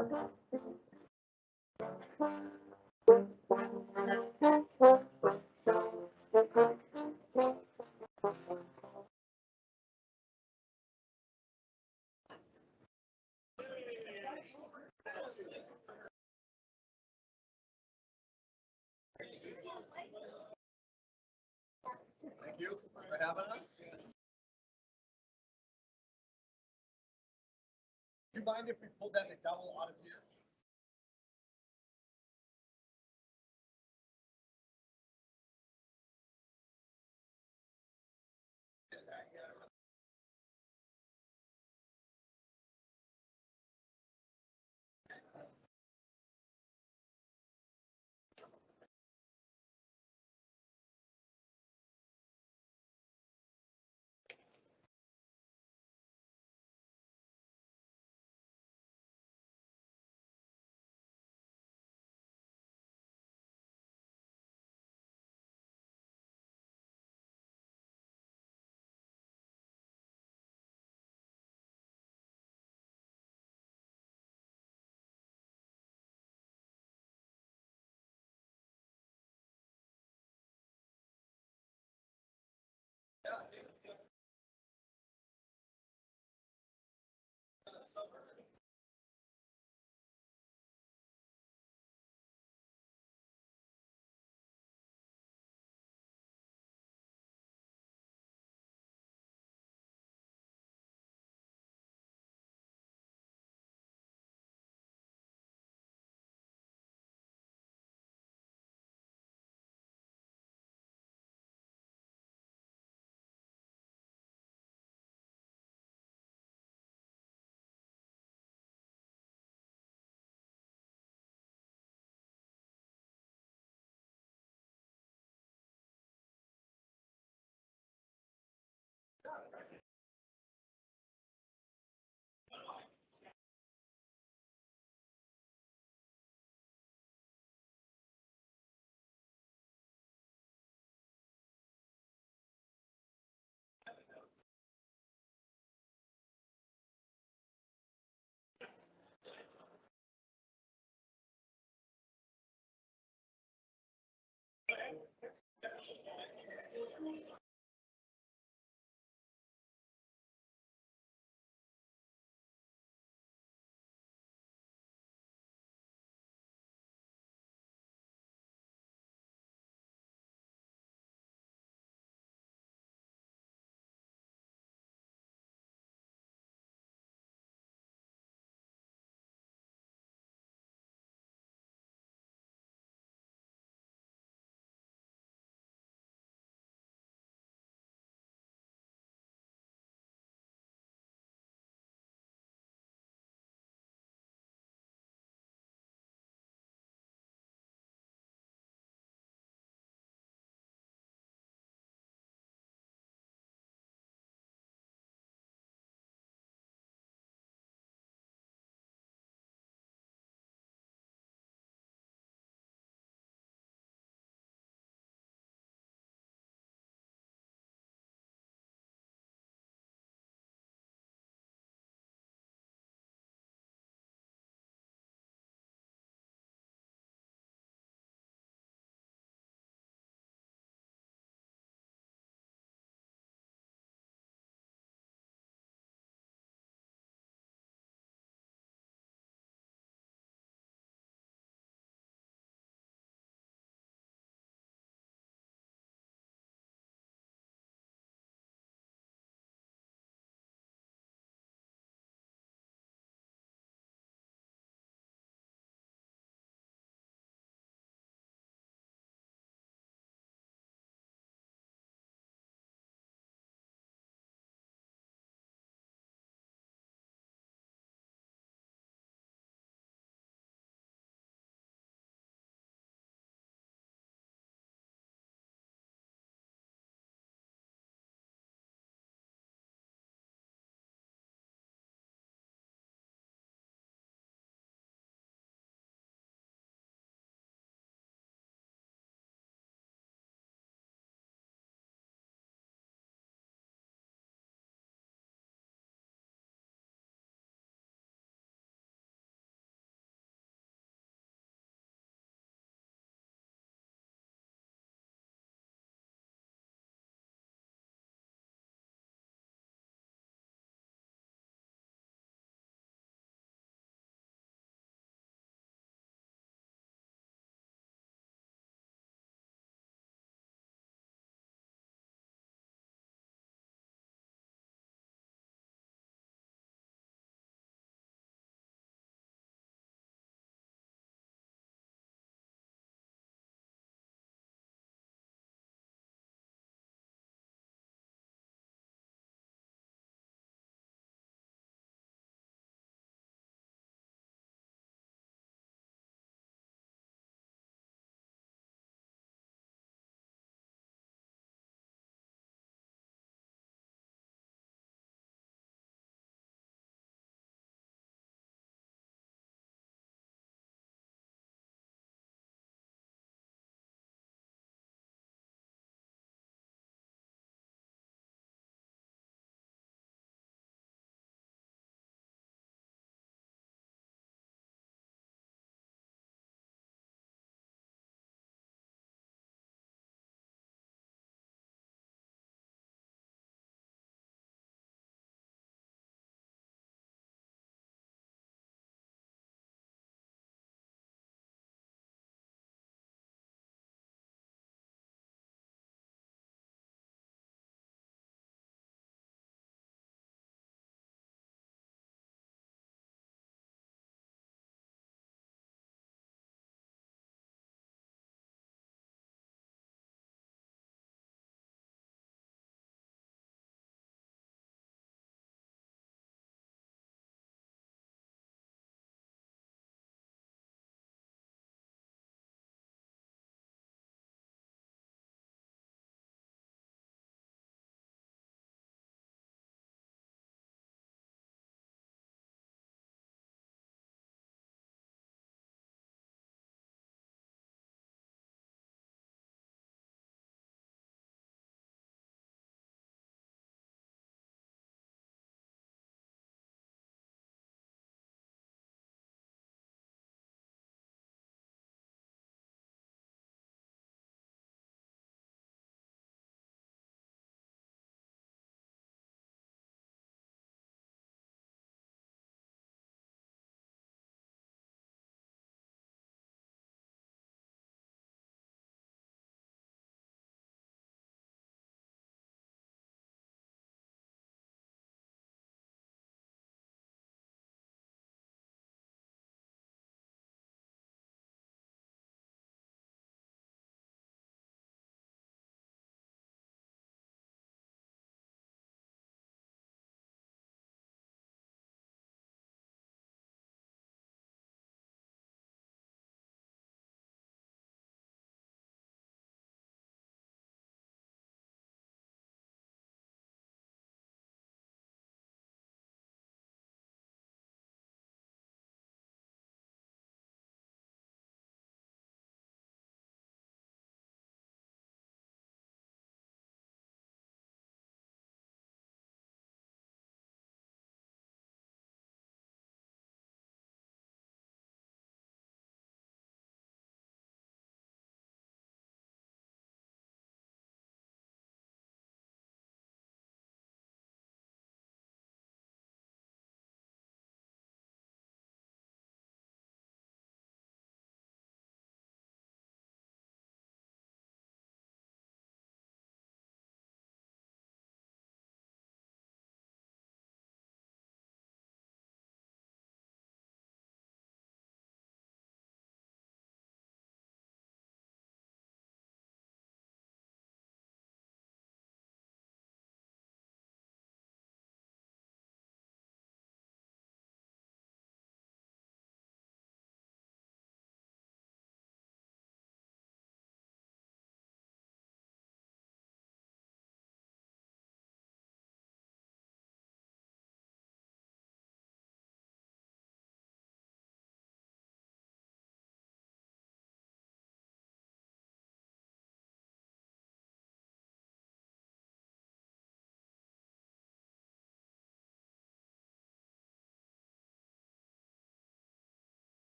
Thank you for having us. Do you mind if we pulled that McDowell out of here?